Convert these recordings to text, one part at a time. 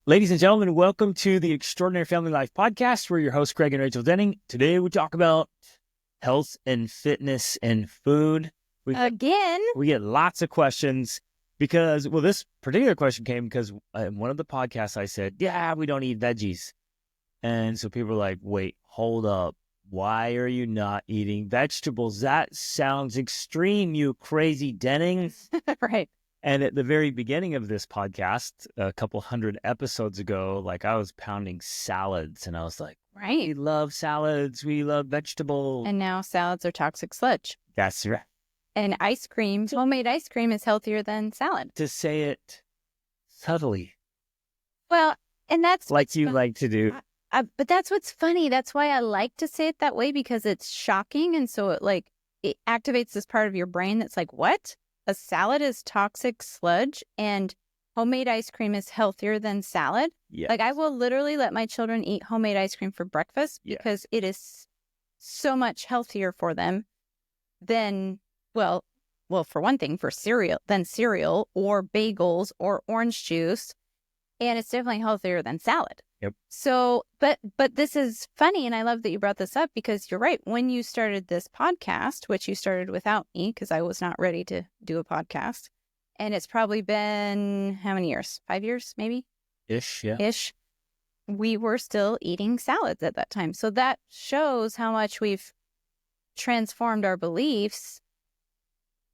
Ladies and gentlemen, welcome to the Extraordinary Family Life Podcast. We're your hosts, Greg and Rachel Denning. Today we talk about health and fitness and food. We get lots of questions because, this particular question came because in one of the podcasts I said, we don't eat veggies. And so people were like, wait, hold up. Why are you not eating vegetables? That sounds extreme, you crazy Denning. Right. And at the very beginning of this podcast, a couple hundred episodes ago, I was pounding salads and I was like, right, we love salads. We love vegetables. And now salads are toxic sludge. That's right. And ice cream, homemade ice cream is healthier than salad. To say it subtly. Well, and that's like you like to do. But that's what's funny. That's why I like to say it that way, because it's shocking. And so it activates this part of your brain that's like, what? A salad is toxic sludge and homemade ice cream is healthier than salad. Yes. I will literally let my children eat homemade ice cream for breakfast because it is so much healthier for them than, well, for one thing, cereal or bagels or orange juice. And it's definitely healthier than salad. Yep. So, but this is funny, and I love that you brought this up because you're right. When you started this podcast, which you started without me because I was not ready to do a podcast, and it's probably been how many years? 5 years, maybe? Ish. We were still eating salads at that time. So that shows how much we've transformed our beliefs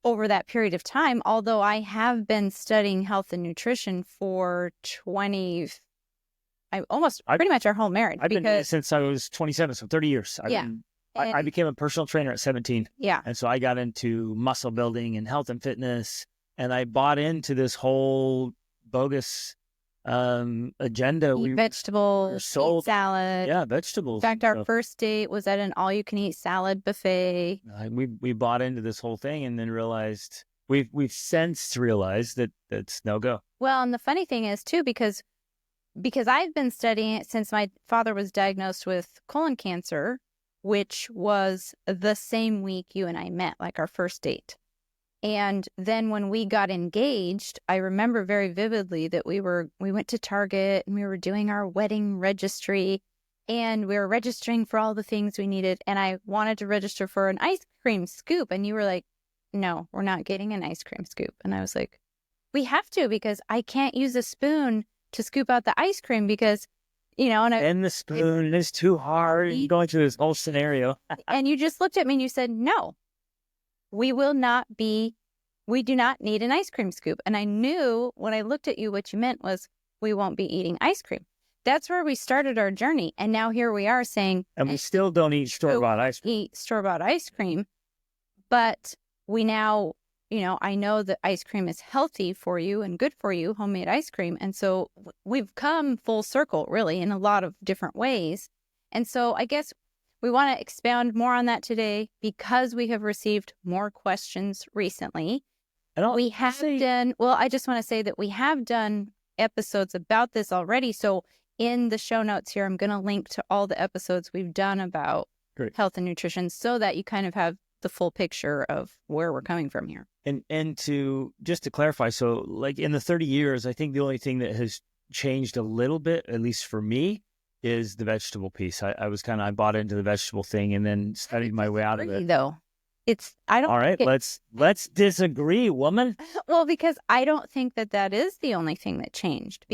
over that period of time. Although I have been studying health and nutrition for pretty much our whole marriage. I've been since I was 27, so 30 years. I became a personal trainer at 17. Yeah. And so I got into muscle building and health and fitness, and I bought into this whole bogus agenda. Eat vegetables, eat salad. Yeah, vegetables. In fact, our first date was at an all-you-can-eat salad buffet. We bought into this whole thing and then realized, we've since realized that it's no-go. Well, and the funny thing is, too, because I've been studying it since my father was diagnosed with colon cancer, which was the same week you and I met, our first date. And then when we got engaged, I remember very vividly that we went to Target and we were doing our wedding registry and we were registering for all the things we needed. And I wanted to register for an ice cream scoop. And you were like, no, we're not getting an ice cream scoop. And I was like, we have to, because I can't use a spoon to scoop out the ice cream because, and the spoon is too hard. You're going through this whole scenario. And you just looked at me and you said, no, we do not need an ice cream scoop. And I knew when I looked at you, what you meant was we won't be eating ice cream. That's where we started our journey. And now here we are saying, and we still don't eat store-bought ice cream. Eat store-bought ice cream. But we now, I know that ice cream is healthy for you and good for you, homemade ice cream. And so we've come full circle, really, in a lot of different ways. And so I guess we want to expound more on that today because we have received more questions recently. I just want to say that we have done episodes about this already. So in the show notes here, I'm going to link to all the episodes we've done about health and nutrition so that you kind of have the full picture of where we're coming from here. And just to clarify, so in the 30 years, I think the only thing that has changed a little bit, at least for me, is the vegetable piece. I bought into the vegetable thing and then studied my way out of it. Though all right, let's disagree, woman. Well, because I don't think that is the only thing that changed.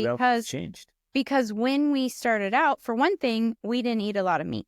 Because when we started out, for one thing, we didn't eat a lot of meat.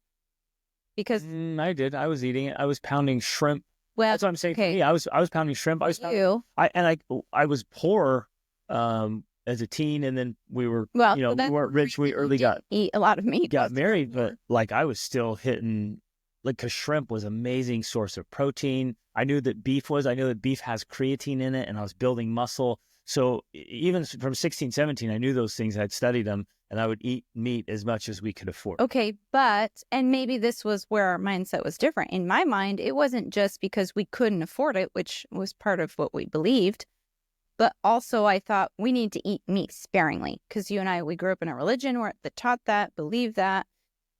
Because I did. I was eating it. I was pounding shrimp. Well, that's what I'm saying. Okay. For me, I was pounding shrimp. I was poor as a teen, and then we were we weren't rich. We early eat a lot of meat. Got married, but I was still hitting because shrimp was an amazing source of protein. I knew that beef has creatine in it, and I was building muscle. So even from 16, 17, I knew those things. I'd studied them, and I would eat meat as much as we could afford. Okay, and maybe this was where our mindset was different. In my mind, it wasn't just because we couldn't afford it, which was part of what we believed, but also I thought we need to eat meat sparingly because you and I, we grew up in a religion where that taught that, believed that.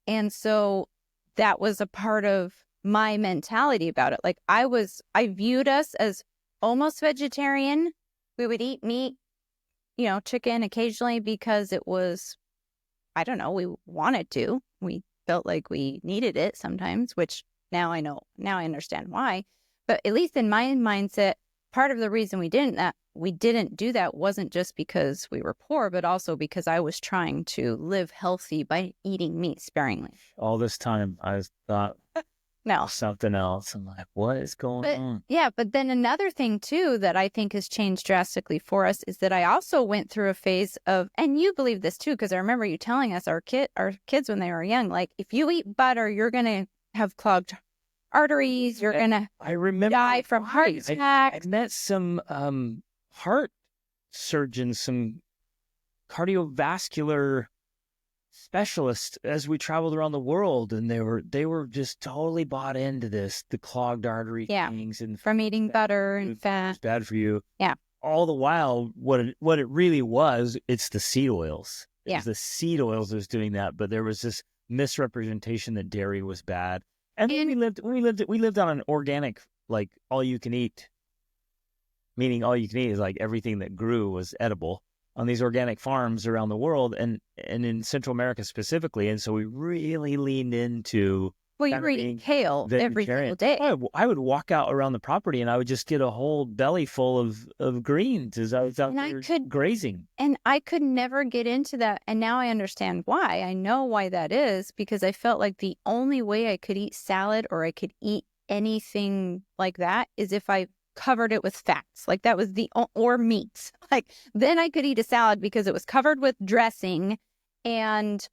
And so that was a part of my mentality about it. I viewed us as almost vegetarian. We would eat meat, chicken occasionally because it was, I don't know, we wanted to. We felt like we needed it sometimes, which now I know, now I understand why. But at least in my mindset, part of the reason we didn't do that wasn't just because we were poor, but also because I was trying to live healthy by eating meat sparingly. All this time, I thought no something else. I'm like, what is going on? Yeah, but then another thing too that I think has changed drastically for us is that I also went through a phase of, and you believe this too, because I remember you telling us our kids when they were young, like if you eat butter, you're gonna have clogged arteries, you're gonna die from heart attack. I met some heart surgeons, some cardiovascular specialists as we traveled around the world, and they were just totally bought into the clogged artery things, and from eating butter and fat. It's bad for you. Yeah. All the while, what it really was, it's the seed oils. It was the seed oils that was doing that, but there was this misrepresentation that dairy was bad. And we lived on an organic, like all you can eat, meaning all you can eat is like everything that grew was edible on these organic farms around the world and in Central America specifically. And so we really leaned into. Well, you were eating kale every single day. I would walk out around the property and I would just get a whole belly full of greens as I was out there grazing. And I could never get into that. And now I understand why. I know why that is, because I felt like the only way I could eat salad or I could eat anything like that is if I covered it with fats. Like that was or meats. Like then I could eat a salad because it was covered with dressing and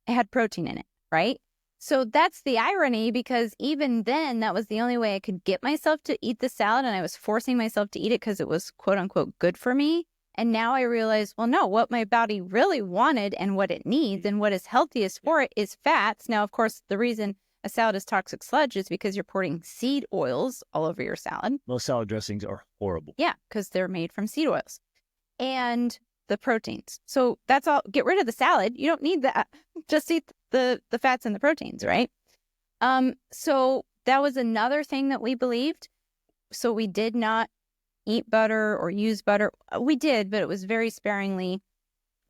it had protein in it, right? So that's the irony, because even then, that was the only way I could get myself to eat the salad, and I was forcing myself to eat it because it was quote unquote good for me. And now I realize, well, no, what my body really wanted and what it needs and what is healthiest for it is fats. Now, of course, the reason a salad is toxic sludge is because you're pouring seed oils all over your salad. Most salad dressings are horrible. Yeah, because they're made from seed oils. And the proteins. So that's all. Get rid of the salad. You don't need that. Just eat the fats and the proteins, right? So that was another thing that we believed. So we did not eat butter or use butter. We did, but it was very sparingly.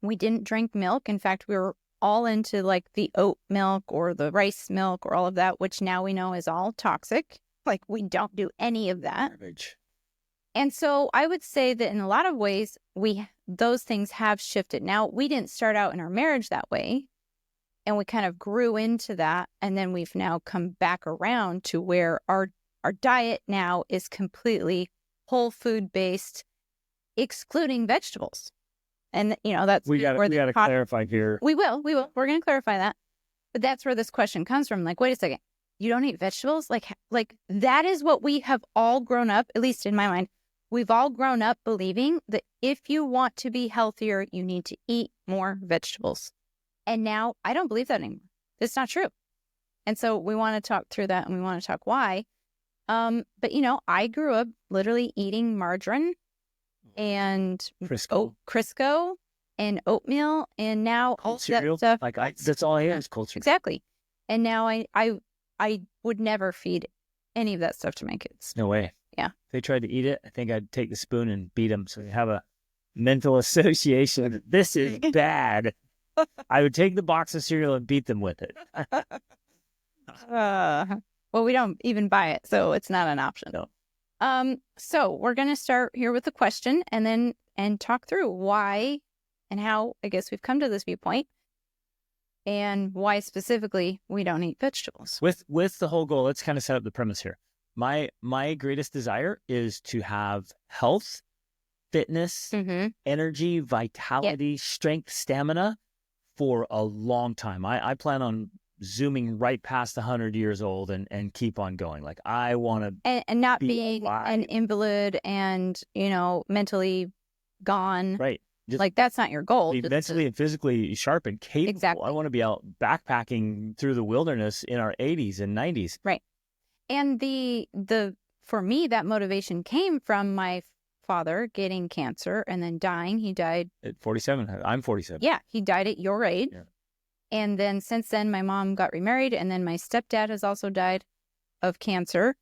We didn't drink milk. In fact, we were all into like the oat milk or the rice milk or all of that, which now we know is all toxic. Like we don't do any of that. Garbage. And so I would say that in a lot of ways, those things have shifted. Now, we didn't start out in our marriage that way, and we kind of grew into that. And then we've now come back around to where our diet now is completely whole food based, excluding vegetables. And, that's we got to clarify here. We will. We're going to clarify that. But that's where this question comes from. Like, wait a second. You don't eat vegetables? Like that is what we have all grown up, at least in my mind. We've all grown up believing that if you want to be healthier, you need to eat more vegetables. And now I don't believe that anymore. It's not true. And so we want to talk through that, and we want to talk why. But, I grew up literally eating margarine and Crisco and oatmeal, and now all cereal, that stuff. Like that's all I eat is cold cereal. Exactly. And now I would never feed any of that stuff to my kids. No way. Yeah. If they tried to eat it, I think I'd take the spoon and beat them so they have a mental association. This is bad. I would take the box of cereal and beat them with it. Well, we don't even buy it, so it's not an option. No. So we're going to start here with the question and talk through why and how, I guess, we've come to this viewpoint and why specifically we don't eat vegetables. With the whole goal, let's kind of set up the premise here. My greatest desire is to have health, fitness, energy, vitality, strength, stamina for a long time. I plan on zooming right past 100 years old and keep on going. Like I want to and not being an invalid and mentally gone. Right. Like that's not your goal. Be mentally and physically sharp and capable. Exactly. I want to be out backpacking through the wilderness in our 80s and 90s. Right. And for me, that motivation came from my father getting cancer and then dying. He died at 47. I'm 47. Yeah, he died at your age. Yeah. And then since then, my mom got remarried, and then my stepdad has also died of cancer.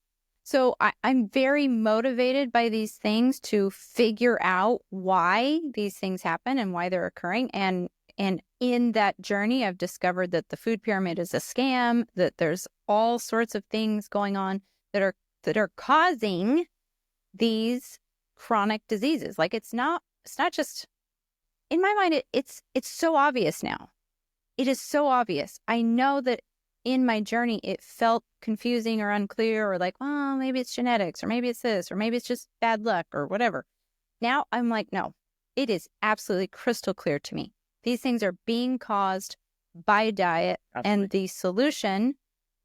So I'm very motivated by these things to figure out why these things happen and why they're occurring. And in that journey, I've discovered that the food pyramid is a scam, that there's all sorts of things going on that are causing these chronic diseases. Like it's not just, in my mind, it's so obvious now. It is so obvious. I know that in my journey, it felt confusing or unclear or like, oh, maybe it's genetics or maybe it's this or maybe it's just bad luck or whatever. Now I'm like, no, it is absolutely crystal clear to me. These things are being caused by diet. Absolutely. And the solution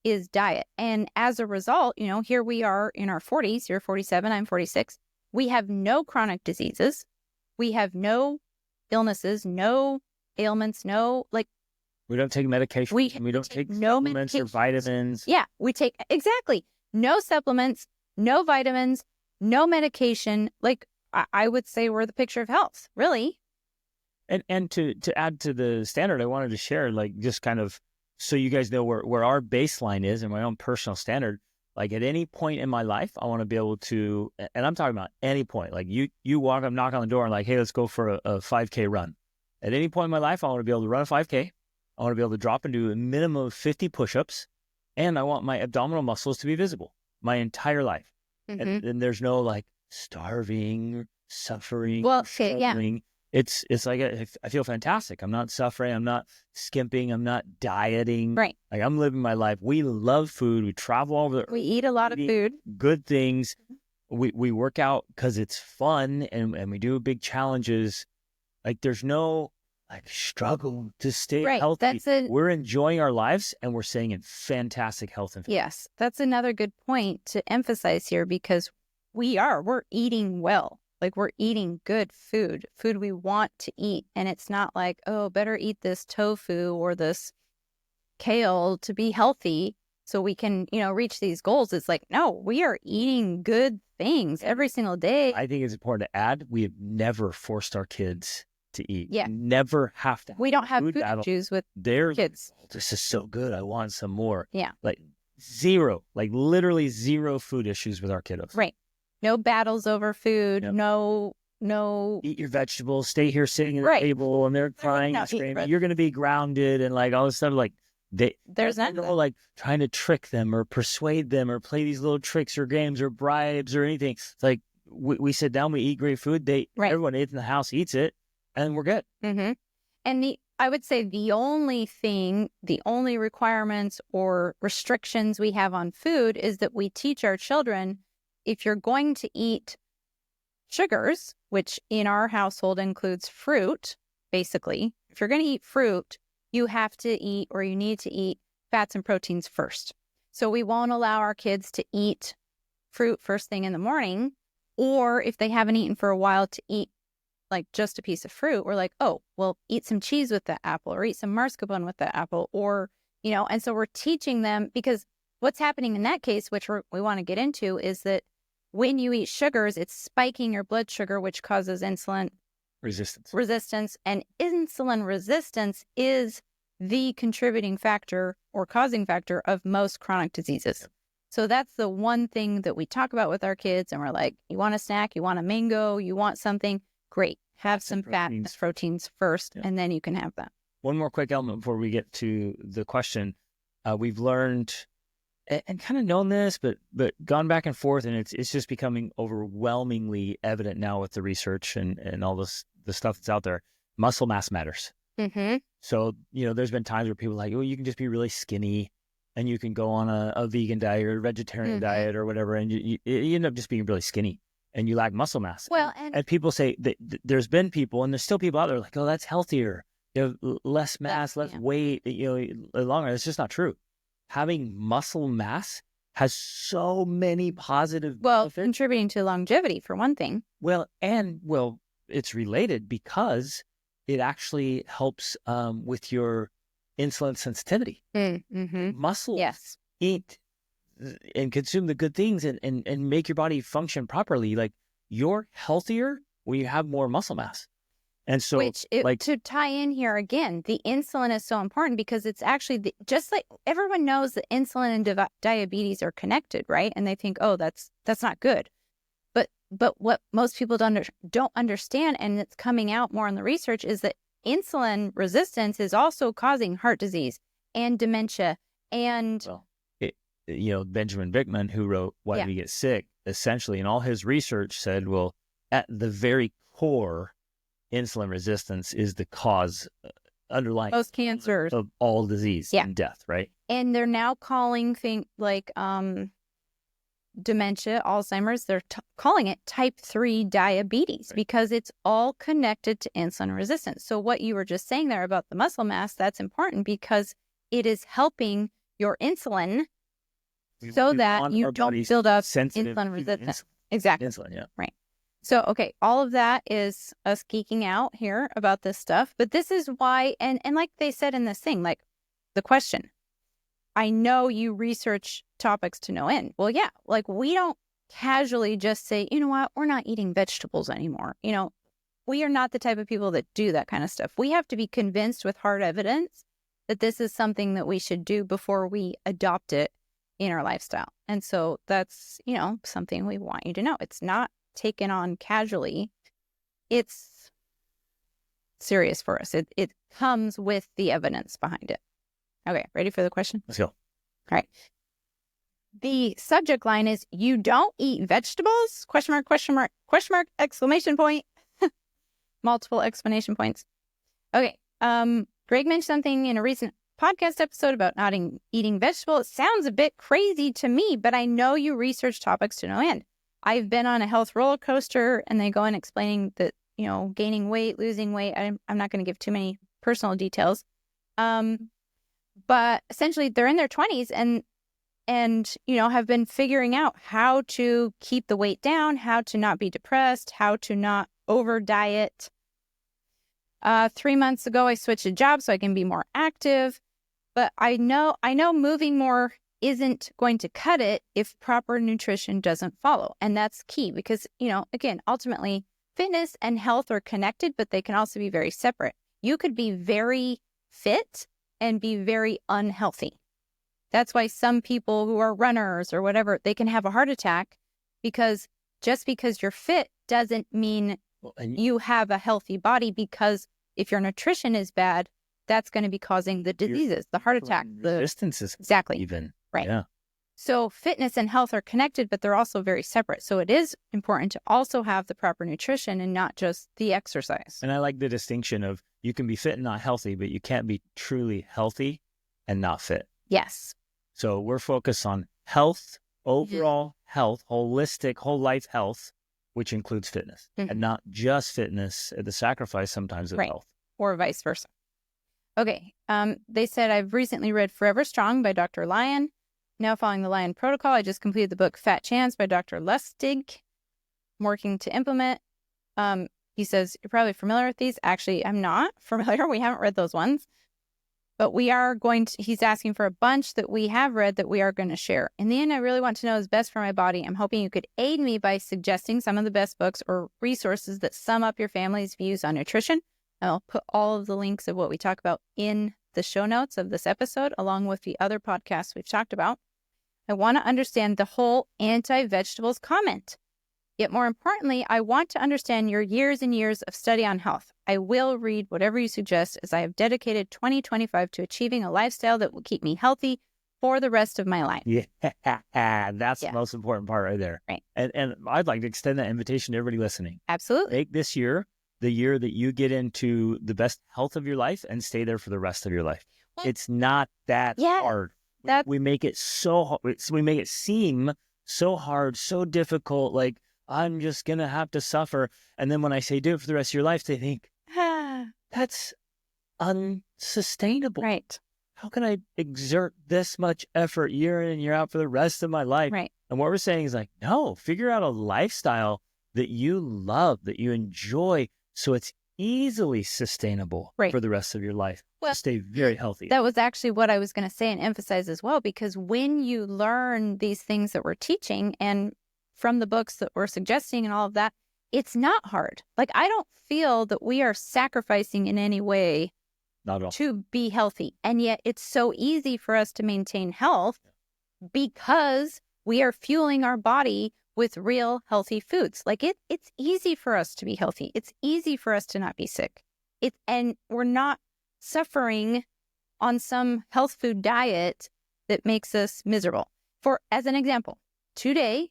is diet. And as a result, here we are in our 40s. You're 47, I'm 46. We have no chronic diseases. We have no illnesses, no ailments, we don't take medication. We don't take no supplements or vitamins. Yeah, we take, exactly, no supplements, no vitamins, no medication. Like, I would say we're the picture of health, really. And to add to the standard, I wanted to share, like, just kind of so you guys know where our baseline is and my own personal standard. Like, at any point in my life, I want to be able to, and I'm talking about any point. Like, you walk up, knock on the door, and like, hey, let's go for a 5K run. At any point in my life, I want to be able to run a 5K. I want to be able to drop and do a minimum of 50 push-ups, and I want my abdominal muscles to be visible my entire life. Mm-hmm. And there's no like starving, suffering, struggling. Yeah. It's like I feel fantastic. I'm not suffering. I'm not skimping. I'm not dieting. Right. Like I'm living my life. We love food. We travel all over. We eat a lot of food. Good things. We work out because it's fun, and we do big challenges. Like there's no like struggle to stay healthy. We're enjoying our lives and we're staying in fantastic health and fitness. Yes, that's another good point to emphasize here because we're eating well. Like we're eating good food we want to eat. And it's not like, oh, better eat this tofu or this kale to be healthy so we can, reach these goals. It's like, no, we are eating good things every single day. I think it's important to add, we have never forced our kids to eat. Yeah. Never have to. We don't have food issues with kids. This is so good. I want some more. Yeah. Like zero, like literally zero food issues with our kiddos. Right. No battles over food. Yep. No. Eat your vegetables. Stay here sitting at the table and they're crying and screaming. You're going to be grounded and like all this stuff. Like there's not like trying to trick them or persuade them or play these little tricks or games or bribes or anything. It's like we sit down, we eat great food. Everyone in the house eats it. And we're good. Mm-hmm. And I would say the only requirements or restrictions we have on food is that we teach our children, if you're going to eat sugars, which in our household includes fruit, basically, if you're going to eat fruit, you have to eat or you need to eat fats and proteins first. So we won't allow our kids to eat fruit first thing in the morning, or if they haven't eaten for a while, to eat like just a piece of fruit. We're like, oh, well, eat some cheese with that apple or eat some mascarpone with that apple or, and so we're teaching them because what's happening in that case, which we want to get into, is that when you eat sugars, it's spiking your blood sugar, which causes insulin resistance. And insulin resistance is the contributing factor or causing factor of most chronic diseases. Yep. So that's the one thing that we talk about with our kids. And we're like, you want a snack, you want a mango, you want something. Great. Have some fat and proteins first, and then you can have that. One more quick element before we get to the question. We've learned and kind of known this, but gone back and forth, and it's just becoming overwhelmingly evident now with the research and all the stuff that's out there. Muscle mass matters. Mm-hmm. So, there's been times where people are like, oh, you can just be really skinny and you can go on a vegan diet or a vegetarian diet or whatever, and you end up just being really skinny. And you lack muscle mass. Well, and people say that there's been people, and there's still people out there like, oh, that's healthier. Less mass, less weight, longer. It's just not true. Having muscle mass has so many positive benefits. Contributing to longevity for one thing. Well, it's related because it actually helps with your insulin sensitivity. Mm-hmm. Muscles eat and consume the good things and make your body function properly. Like you're healthier when you have more muscle mass. And so, to tie in here again, the insulin is so important because it's actually just like everyone knows that insulin and diabetes are connected, right? And they think, oh, that's not good. But what most people don't understand, and it's coming out more in the research, is that insulin resistance is also causing heart disease and dementia. And Benjamin Bickman, who wrote Why Do We Get Sick, essentially in all his research said, well, at the very core, insulin resistance is the cause underlying most cancers of all disease and death, right? And they're now calling things like dementia, Alzheimer's, they're calling it type 3 diabetes because it's all connected to insulin resistance. So what you were just saying there about the muscle mass, that's important because it is helping your insulin so that you don't build up insulin resistance. Exactly. Insulin, yeah. Right. So, okay, all of that is us geeking out here about this stuff. But this is why, and like they said in this thing, like the question, I know you research topics to no end. Well, yeah, like we don't casually just say, you know what, we're not eating vegetables anymore. We are not the type of people that do that kind of stuff. We have to be convinced with hard evidence that this is something that we should do before we adopt it in our lifestyle. And so that's, something we want you to know. It's not taken on casually. It's serious for us. It comes with the evidence behind it. Okay, ready for the question? Let's go. All right. The subject line is, you don't eat vegetables? Question mark, question mark, question mark, exclamation point. Multiple exclamation points. Okay. Greg mentioned something in a recent podcast episode about not eating vegetables. It sounds a bit crazy to me, but I know you research topics to no end. I've been on a health roller coaster and they go in explaining that, gaining weight, losing weight. I'm not going to give too many personal details. But essentially they're in their 20s and have been figuring out how to keep the weight down, how to not be depressed, how to not over diet. 3 months ago, I switched a job so I can be more active. But I know moving more isn't going to cut it if proper nutrition doesn't follow. And that's key because, again, ultimately fitness and health are connected, but they can also be very separate. You could be very fit and be very unhealthy. That's why some people who are runners or whatever, they can have a heart attack because just because you're fit doesn't mean you have a healthy body, because if your nutrition is bad, that's going to be causing the diseases, the heart attack, the resistance. Exactly. Even. Right. Yeah. So fitness and health are connected, but they're also very separate. So it is important to also have the proper nutrition and not just the exercise. And I like the distinction of you can be fit and not healthy, but you can't be truly healthy and not fit. Yes. So we're focused on health, overall health, holistic, whole life health, which includes fitness, and not just fitness at the sacrifice sometimes of health. Or vice versa. Okay. They said, I've recently read Forever Strong by Dr. Lyon. Now following the Lyon protocol, I just completed the book Fat Chance by Dr. Lustig. I'm working to implement. He says, you're probably familiar with these. Actually, I'm not familiar. We haven't read those ones. But we are he's asking for a bunch that we have read that we are going to share. In the end, I really want to know what's best for my body. I'm hoping you could aid me by suggesting some of the best books or resources that sum up your family's views on nutrition. And I'll put all of the links of what we talk about in the show notes of this episode, along with the other podcasts we've talked about. I want to understand the whole anti-vegetables comment. Yet more importantly, I want to understand your years and years of study on health. I will read whatever you suggest, as I have dedicated 2025 to achieving a lifestyle that will keep me healthy for the rest of my life. Yeah, that's the most important part right there. Right. And I'd like to extend that invitation to everybody listening. Absolutely. Make this year the year that you get into the best health of your life and stay there for the rest of your life. Well, it's not that hard. We make it so hard. We make it seem so hard, so difficult, like I'm just going to have to suffer. And then when I say do it for the rest of your life, they think, that's unsustainable. Right. How can I exert this much effort year in and year out for the rest of my life? Right. And what we're saying is like, no, figure out a lifestyle that you love, that you enjoy, so it's easily sustainable for the rest of your life. Well, stay very healthy. That was actually what I was going to say and emphasize as well, because when you learn these things that we're teaching and from the books that we're suggesting and all of that, it's not hard. Like, I don't feel that we are sacrificing in any way Not at all. to be healthy. And yet it's so easy for us to maintain health because we are fueling our body with real healthy foods. Like it's easy for us to be healthy. It's easy for us to not be sick. And we're not suffering on some health food diet that makes us miserable. As an example, today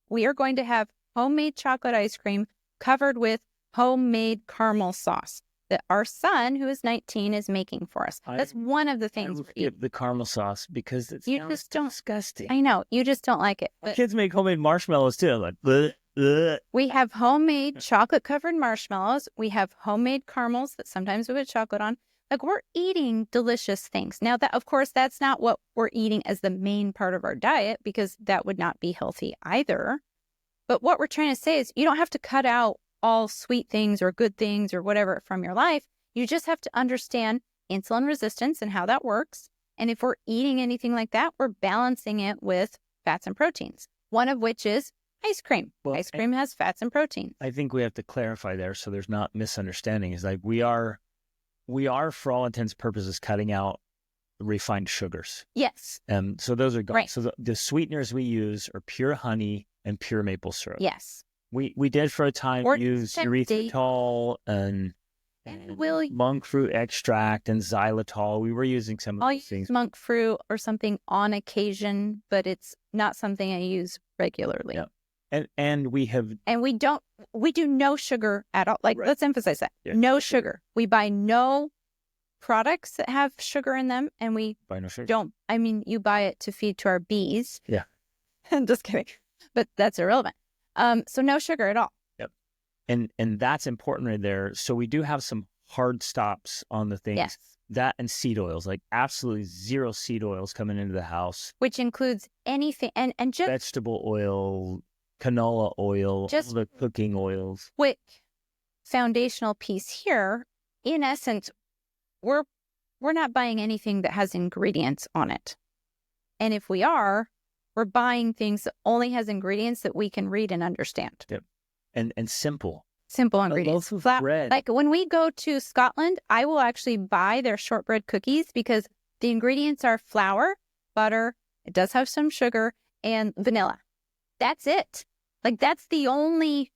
we are going to have homemade chocolate ice cream covered with homemade caramel sauce that our son, who is 19, is making for us. That's one of the things we're eating. The caramel sauce because it's disgusting. I know. You just don't like it. But kids make homemade marshmallows too. Like, bleh, bleh. We have homemade chocolate-covered marshmallows. We have homemade caramels that sometimes we put chocolate on. Like, we're eating delicious things. Now, that, of course, that's not what we're eating as the main part of our diet because that would not be healthy either. But what we're trying to say is you don't have to cut out all sweet things or good things or whatever from your life. You just have to understand insulin resistance and how that works. And if we're eating anything like that, we're balancing it with fats and proteins, one of which is ice cream. Well, ice cream has fats and proteins. I think we have to clarify there so there's not misunderstanding. It's like we are, for all intents and purposes, cutting out refined sugars. Yes. So those are gone. Right. So the sweeteners we use are pure honey and pure maple syrup. Yes. We did for a time use erythritol and monk fruit extract and xylitol. We were using some of those things. Monk fruit or something on occasion, but it's not something I use regularly. Yeah. And we do no sugar at all. Like, let's emphasize that. Yeah. No sugar. We buy no products that have sugar in them, and we buy no sugar. Don't. I mean, you buy it to feed to our bees. Yeah. Just kidding. But that's irrelevant. So no sugar at all. Yep. And that's important right there. So we do have some hard stops on the things. Yes. That and seed oils, like absolutely zero seed oils coming into the house. Which includes anything and just vegetable oil, canola oil, just all the cooking oils. Quick foundational piece here. In essence, we're not buying anything that has ingredients on it. And if we are, we're buying things that only has ingredients that we can read and understand. Yep. And simple. Simple ingredients. Bread. Like when we go to Scotland, I will actually buy their shortbread cookies because the ingredients are flour, butter, it does have some sugar, and vanilla. That's it. Like that's the only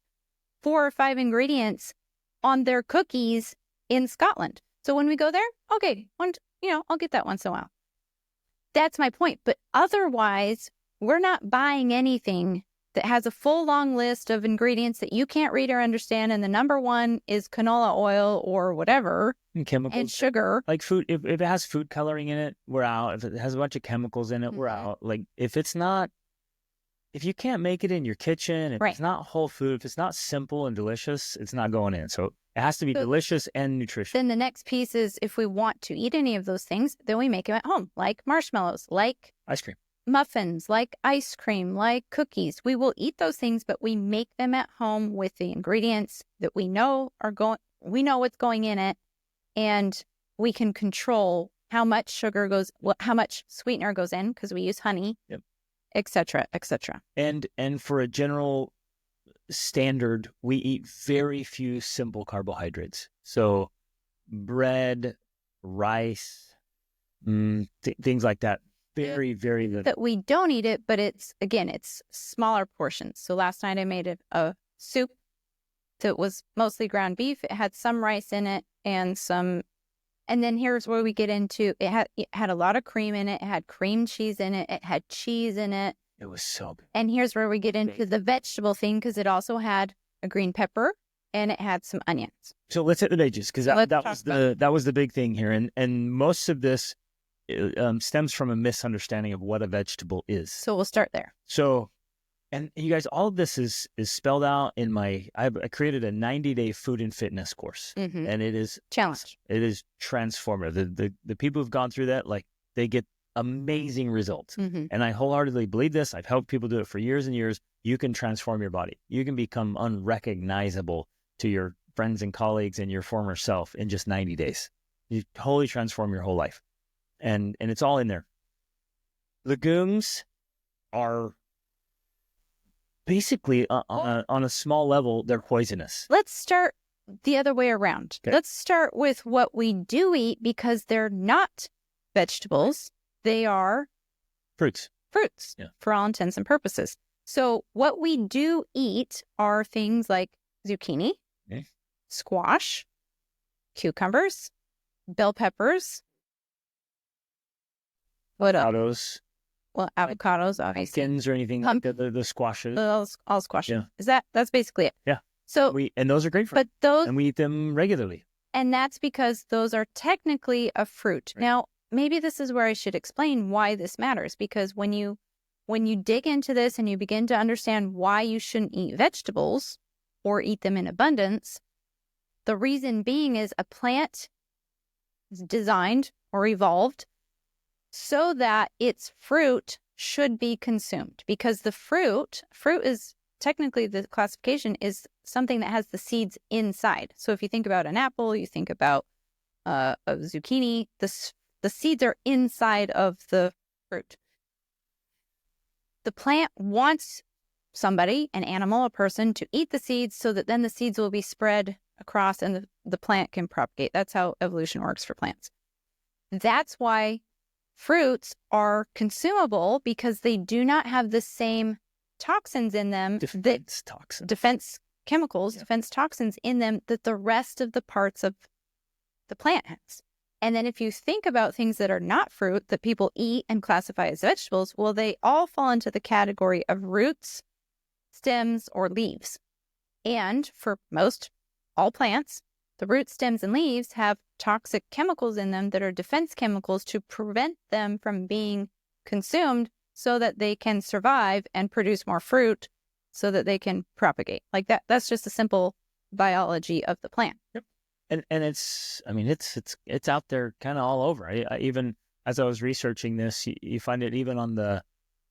4 or 5 ingredients on their cookies in Scotland. So when we go there, okay, I'll get that once in a while. That's my point. But otherwise, we're not buying anything that has a full long list of ingredients that you can't read or understand. And the number one is canola oil or whatever. And chemicals. And sugar. Like food, if it has food coloring in it, we're out. If it has a bunch of chemicals in it, we're out. Like if you can't make it in your kitchen, if it's not whole food, if it's not simple and delicious, it's not going in. So it has to be delicious and nutritious. Then the next piece is if we want to eat any of those things, then we make them at home, like marshmallows, like ice cream, muffins, like ice cream, like cookies. We will eat those things, but we make them at home with the ingredients that we know we know what's going in it, and we can control how much sugar goes, how much sweetener goes in because we use honey, et cetera, et cetera. And for a general standard, we eat very few simple carbohydrates. So bread, rice, things like that. Very, very little. That we don't eat it, but it's smaller portions. So last night I made a soup that was mostly ground beef. It had some rice in it and then here's where we get into, it had a lot of cream in it. It had cream cheese in it. It had cheese in it. It was so good. And here's where we get into the vegetable thing because it also had a green pepper and it had some onions. So let's hit the veggies because that was the big thing here. And most of this stems from a misunderstanding of what a vegetable is. So we'll start there. So, and you guys, all of this is spelled out in I created a 90-day food and fitness course, and it is challenge. It is transformative. The people who've gone through that, like they get amazing results. And I wholeheartedly believe this. I've helped people do it for years and years. You can transform your body. You can become unrecognizable to your friends and colleagues and your former self in just 90 days. You totally transform your whole life. And it's all in there. Legumes are basically on a small level, they're poisonous. Let's start the other way around. Okay. Let's start with what we do eat, because they're not vegetables. They are Fruits. Yeah. For all intents and purposes. So what we do eat are things like zucchini, Okay. squash, cucumbers, bell peppers. What else? Avocados. Well, avocados, obviously. Pumpkins or anything like the squashes. All squash. Yeah. That's basically it. Yeah. So And those are great for us. And we eat them regularly. And that's because those are technically a fruit. Right. Now, maybe this is where I should explain why this matters, because when you dig into this and you begin to understand why you shouldn't eat vegetables or eat them in abundance, the reason being is a plant is designed or evolved so that its fruit should be consumed, because the fruit is technically, the classification is something that has the seeds inside. So if you think about an apple, you think about a zucchini, the seeds are inside of the fruit. The plant wants somebody, an animal, a person, to eat the seeds so that then the seeds will be spread across and the plant can propagate. That's how evolution works for plants. That's why fruits are consumable, because they do not have the same toxins in them, defense chemicals, defense toxins in them that the rest of the parts of the plant has. And then if you think about things that are not fruit that people eat and classify as vegetables, well, they all fall into the category of roots, stems, or leaves. And for all plants, the roots, stems, and leaves have toxic chemicals in them that are defense chemicals to prevent them from being consumed, so that they can survive and produce more fruit so that they can propagate. Like that. That's just a simple biology of the plant. Yep. And it's out there kind of all over. I even, as I was researching this, you find it even on the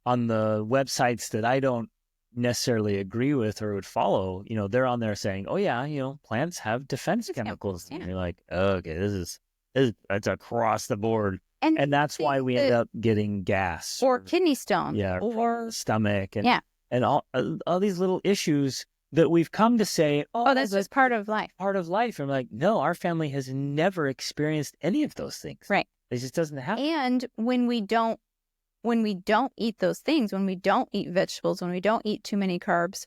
websites that I don't necessarily agree with or would follow. They're on there saying, oh yeah, plants have defense chemicals. Yeah. And you're like, oh, okay, that's across the board. And that's why we end up getting gas or kidney stone, or stomach, and all these little issues that we've come to say, that's just part of life. Part of life. And I'm like, no, our family has never experienced any of those things. Right. It just doesn't happen. And when we don't eat those things, when we don't eat vegetables, when we don't eat too many carbs,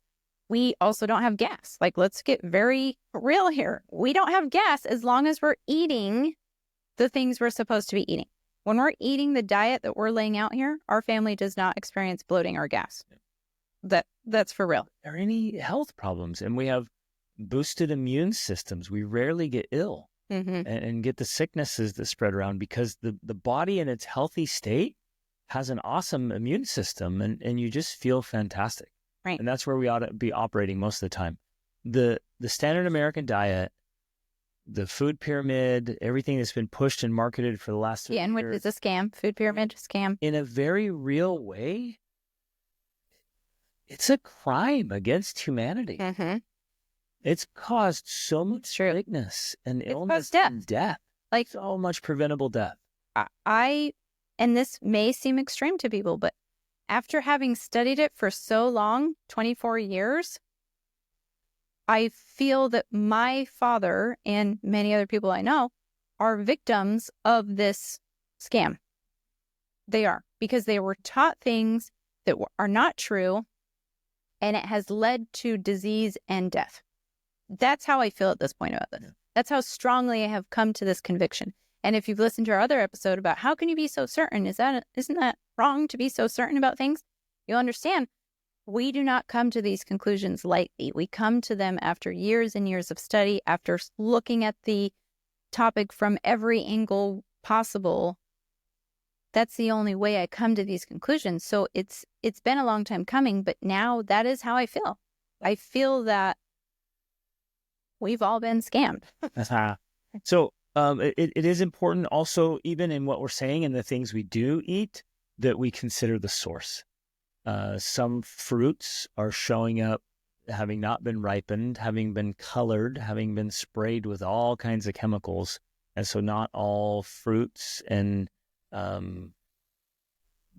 we also don't have gas. Like, let's get very real here. We don't have gas as long as we're eating the things we're supposed to be eating. When we're eating the diet that we're laying out here, our family does not experience bloating or gas. That's for real. Or any health problems. And we have boosted immune systems. We rarely get ill and get the sicknesses that spread around, because the body in its healthy state has an awesome immune system, and you just feel fantastic. Right. And that's where we ought to be operating most of the time. The standard American diet, the food pyramid, everything that's been pushed and marketed for the last 30 years. And which is a scam. Food pyramid, scam. In a very real way, it's a crime against humanity. Mm-hmm. It's caused so much sickness and illness and death. Like, so much preventable death. And this may seem extreme to people, but after having studied it for so long, 24 years, I feel that my father and many other people I know are victims of this scam. They are, because they were taught things that are not true, and it has led to disease and death. That's how I feel at this point about this. Yeah. That's how strongly I have come to this conviction. And if you've listened to our other episode about how can you be so certain, isn't that wrong to be so certain about things? You'll understand we do not come to these conclusions lightly. We come to them after years and years of study, after looking at the topic from every angle possible. That's the only way I come to these conclusions. So it's been a long time coming, but now that is how I feel. I feel that we've all been scammed. So it is important also, even in what we're saying and the things we do eat, that we consider the source. Some fruits are showing up having not been ripened, having been colored, having been sprayed with all kinds of chemicals. And so not all fruits and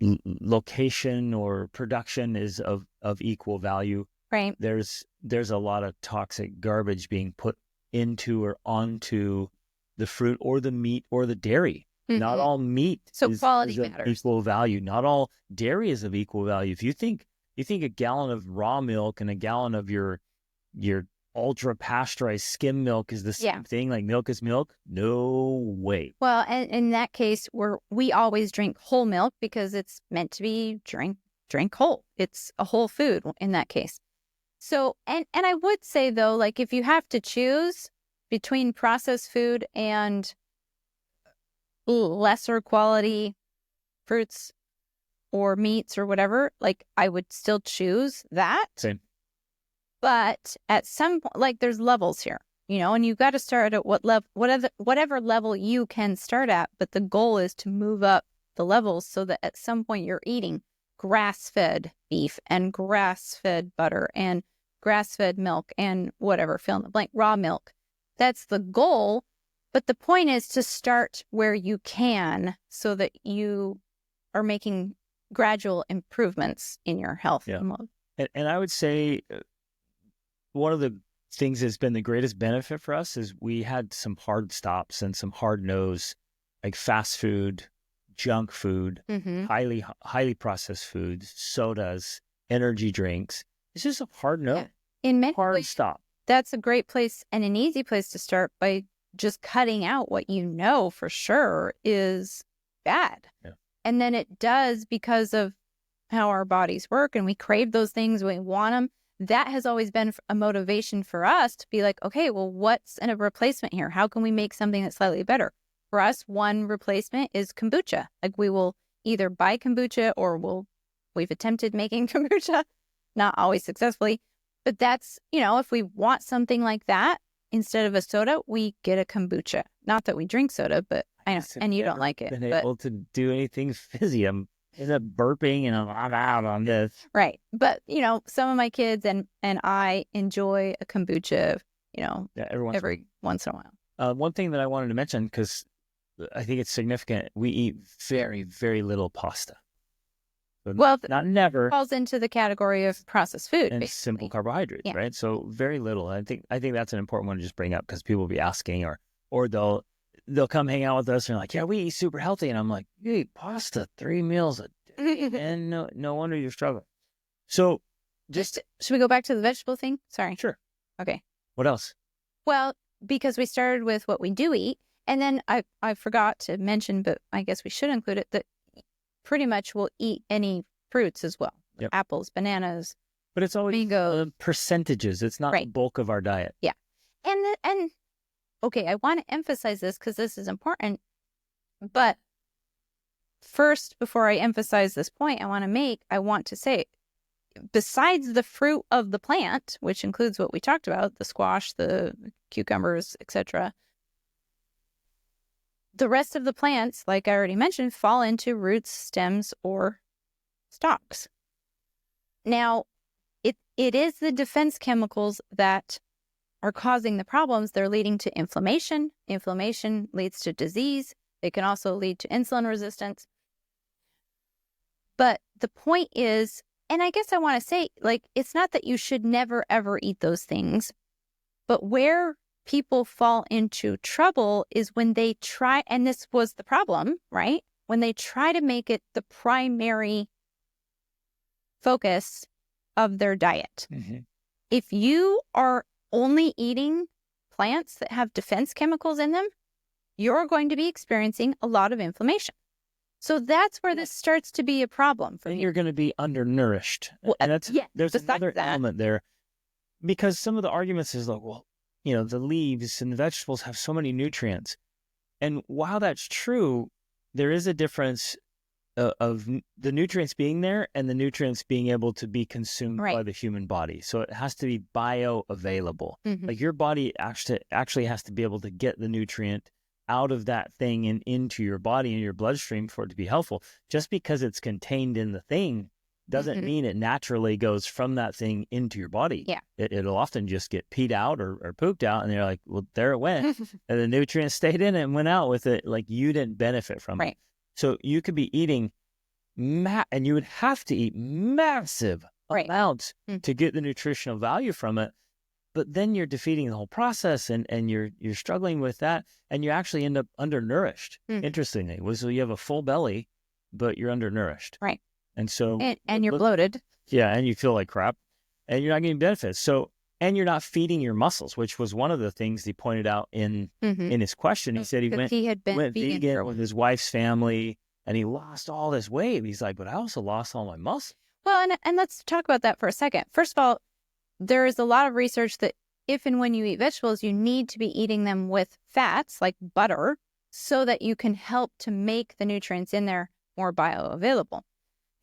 location or production is of equal value. Right. There's a lot of toxic garbage being put into or onto the fruit or the meat or the dairy. Not all meat is of equal value. Not all dairy is of equal value. If you think a gallon of raw milk and a gallon of your ultra pasteurized skim milk is the same thing, like milk is milk, no way. Well, and in that case, we always drink whole milk because it's meant to be drink whole. It's a whole food in that case. So, and I would say though, like if you have to choose between processed food and lesser quality fruits or meats or whatever, like I would still choose that. Same. But at some point, like there's levels here, and you got to start at whatever level you can start at. But the goal is to move up the levels so that at some point you're eating grass-fed beef and grass-fed butter and grass-fed milk and whatever, fill in the blank, raw milk. That's the goal. But the point is to start where you can so that you are making gradual improvements in your health. Yeah. And I would say one of the things that's been the greatest benefit for us is we had some hard stops and some hard no's, like fast food, junk food, highly processed foods, sodas, energy drinks. It's just a hard no. Yeah. In many hard ways, stop. That's a great place and an easy place to start by just cutting out what for sure is bad. Yeah. And then it does because of how our bodies work and we crave those things, we want them. That has always been a motivation for us to be like, okay, well, what's in a replacement here? How can we make something that's slightly better? For us, one replacement is kombucha. Like we will either buy kombucha or we've attempted making kombucha, not always successfully. But that's, if we want something like that, instead of a soda, we get a kombucha. Not that we drink soda, but I know, and you don't like it. Been able to do anything fizzy. I'm burping and I'm out on this. Right. But, some of my kids and I enjoy a kombucha, every once in a while. One thing that I wanted to mention, because I think it's significant, we eat very, very little pasta. So well, not never. Falls into the category of processed food. And basically. Simple carbohydrates, right? So very little. I think that's an important one to just bring up because people will be asking or they'll come hang out with us and they're like, yeah, we eat super healthy. And I'm like, you eat pasta 3 meals a day. And no wonder you're struggling. So should we go back to the vegetable thing? Sorry. Sure. Okay. What else? Well, because we started with what we do eat. And then I forgot to mention, but I guess we should include it, that pretty much we'll eat any fruits as well. Yep. Apples, bananas. But it's always percentages. It's not the bulk of our diet. Yeah. And okay, I want to emphasize this because this is important. But first, before I emphasize this point I want to say, besides the fruit of the plant, which includes what we talked about, the squash, the cucumbers, etc., the rest of the plants, like I already mentioned, fall into roots, stems, or stalks. Now, it is the defense chemicals that are causing the problems. They're leading to inflammation. Inflammation leads to disease. They can also lead to insulin resistance. But the point is, and I guess I want to say, like, it's not that you should never, ever eat those things, but where people fall into trouble is when they try, and this was the problem, right? When they try to make it the primary focus of their diet. Mm-hmm. If you are only eating plants that have defense chemicals in them, you're going to be experiencing a lot of inflammation. So that's where this starts to be a problem for you. You're going to be undernourished. Well, and there's another element there, because some of the arguments is like, well, the leaves and the vegetables have so many nutrients. And while that's true, there is a difference of the nutrients being there and the nutrients being able to be consumed by the human body. So it has to be bioavailable. Mm-hmm. Like your body actually has to be able to get the nutrient out of that thing and into your body and your bloodstream for it to be helpful. Just because it's contained in the thing doesn't mean it naturally goes from that thing into your body. Yeah. It'll often just get peed out or pooped out, and they're like, well, there it went. And the nutrients stayed in it and went out with it. Like you didn't benefit from it. So you could be eating and you would have to eat massive amounts to get the nutritional value from it. But then you're defeating the whole process, and you're struggling with that, and you actually end up undernourished. Interestingly, so you have a full belly, but you're undernourished. Right. And so and you're bloated. Yeah, and you feel like crap, and you're not getting benefits. So, and you're not feeding your muscles, which was one of the things he pointed out in his question. He said he had been vegan with his wife's family, and he lost all this weight. He's like, but I also lost all my muscle. Well, and let's talk about that for a second. First of all, there is a lot of research that if and when you eat vegetables, you need to be eating them with fats like butter so that you can help to make the nutrients in there more bioavailable.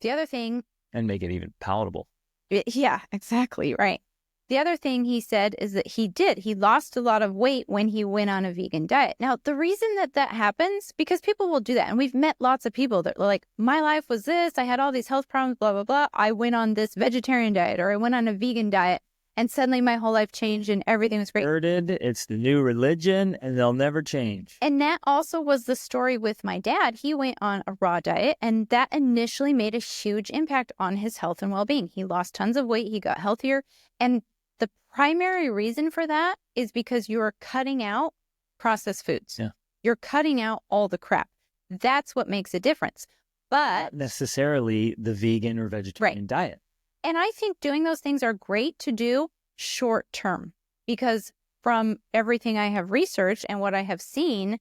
The other thing... And make it even palatable. Yeah, exactly. Right. The other thing he said is that he lost a lot of weight when he went on a vegan diet. Now, the reason that happens, because people will do that. And we've met lots of people that are like, my life was this, I had all these health problems, blah, blah, blah. I went on this vegetarian diet or I went on a vegan diet and suddenly my whole life changed and everything was great. It's the new religion and they'll never change. And that also was the story with my dad. He went on a raw diet and that initially made a huge impact on his health and well-being. He lost tons of weight. He got healthier. And the primary reason for that is because you are cutting out processed foods. Yeah. You're cutting out all the crap. That's what makes a difference. But not necessarily the vegan or vegetarian diet. And I think doing those things are great to do short term because from everything I have researched and what I have seen,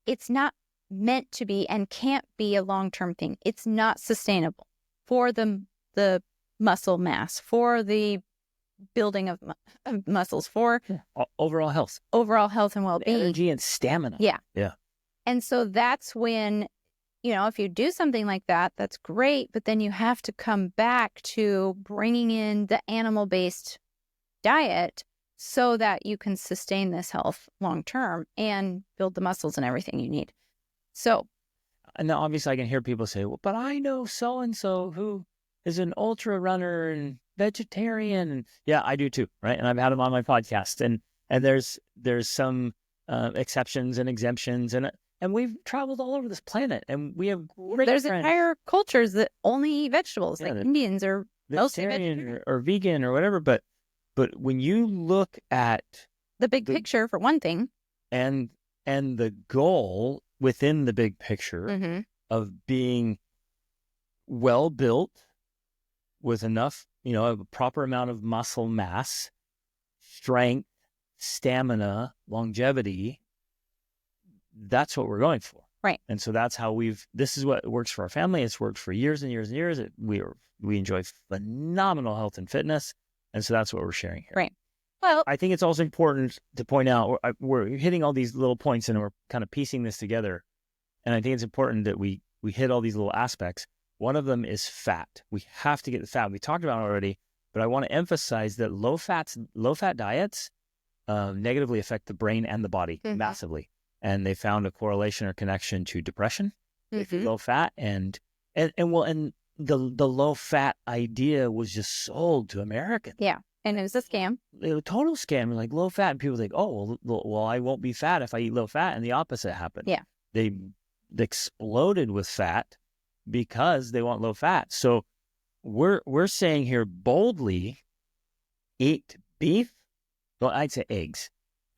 it's not meant to be and can't be a long-term thing. It's not sustainable for the muscle mass, for the building of muscles, for overall health and well-being. Energy and stamina. Yeah. Yeah. And so that's when, if you do something like that, that's great. But then you have to come back to bringing in the animal-based diet so that you can sustain this health long-term and build the muscles and everything you need. So. And now obviously I can hear people say, well, but I know so-and-so who is an ultra runner and vegetarian. And yeah, I do too. Right. And I've had them on my podcast and there's some exceptions and exemptions and we've traveled all over this planet and we have great There's friends. Entire cultures that only eat vegetables, like Indians or vegetarian or vegan or whatever. But when you look at the big picture, for one thing, and the goal within the big picture of being well built with enough, a proper amount of muscle mass, strength, stamina, longevity, that's what we're going for. Right. And so that's how this is what works for our family. It's worked for years and years and years. We enjoy phenomenal health and fitness. And so that's what we're sharing here. Right. Well, I think it's also important to point out, we're hitting all these little points and we're kind of piecing this together. And I think it's important that we hit all these little aspects. One of them is fat. We have to get the fat. We talked about it already, but I want to emphasize that low fat diets negatively affect the brain and the body massively. And they found a correlation or connection to depression if you're low fat and the low fat idea was just sold to Americans. Yeah. And it was a scam. It was a total scam. Like low fat. And people think, oh, well, I won't be fat if I eat low fat. And the opposite happened. Yeah. They exploded with fat because they want low fat. So we're saying here boldly, eat beef. Well, I'd say eggs.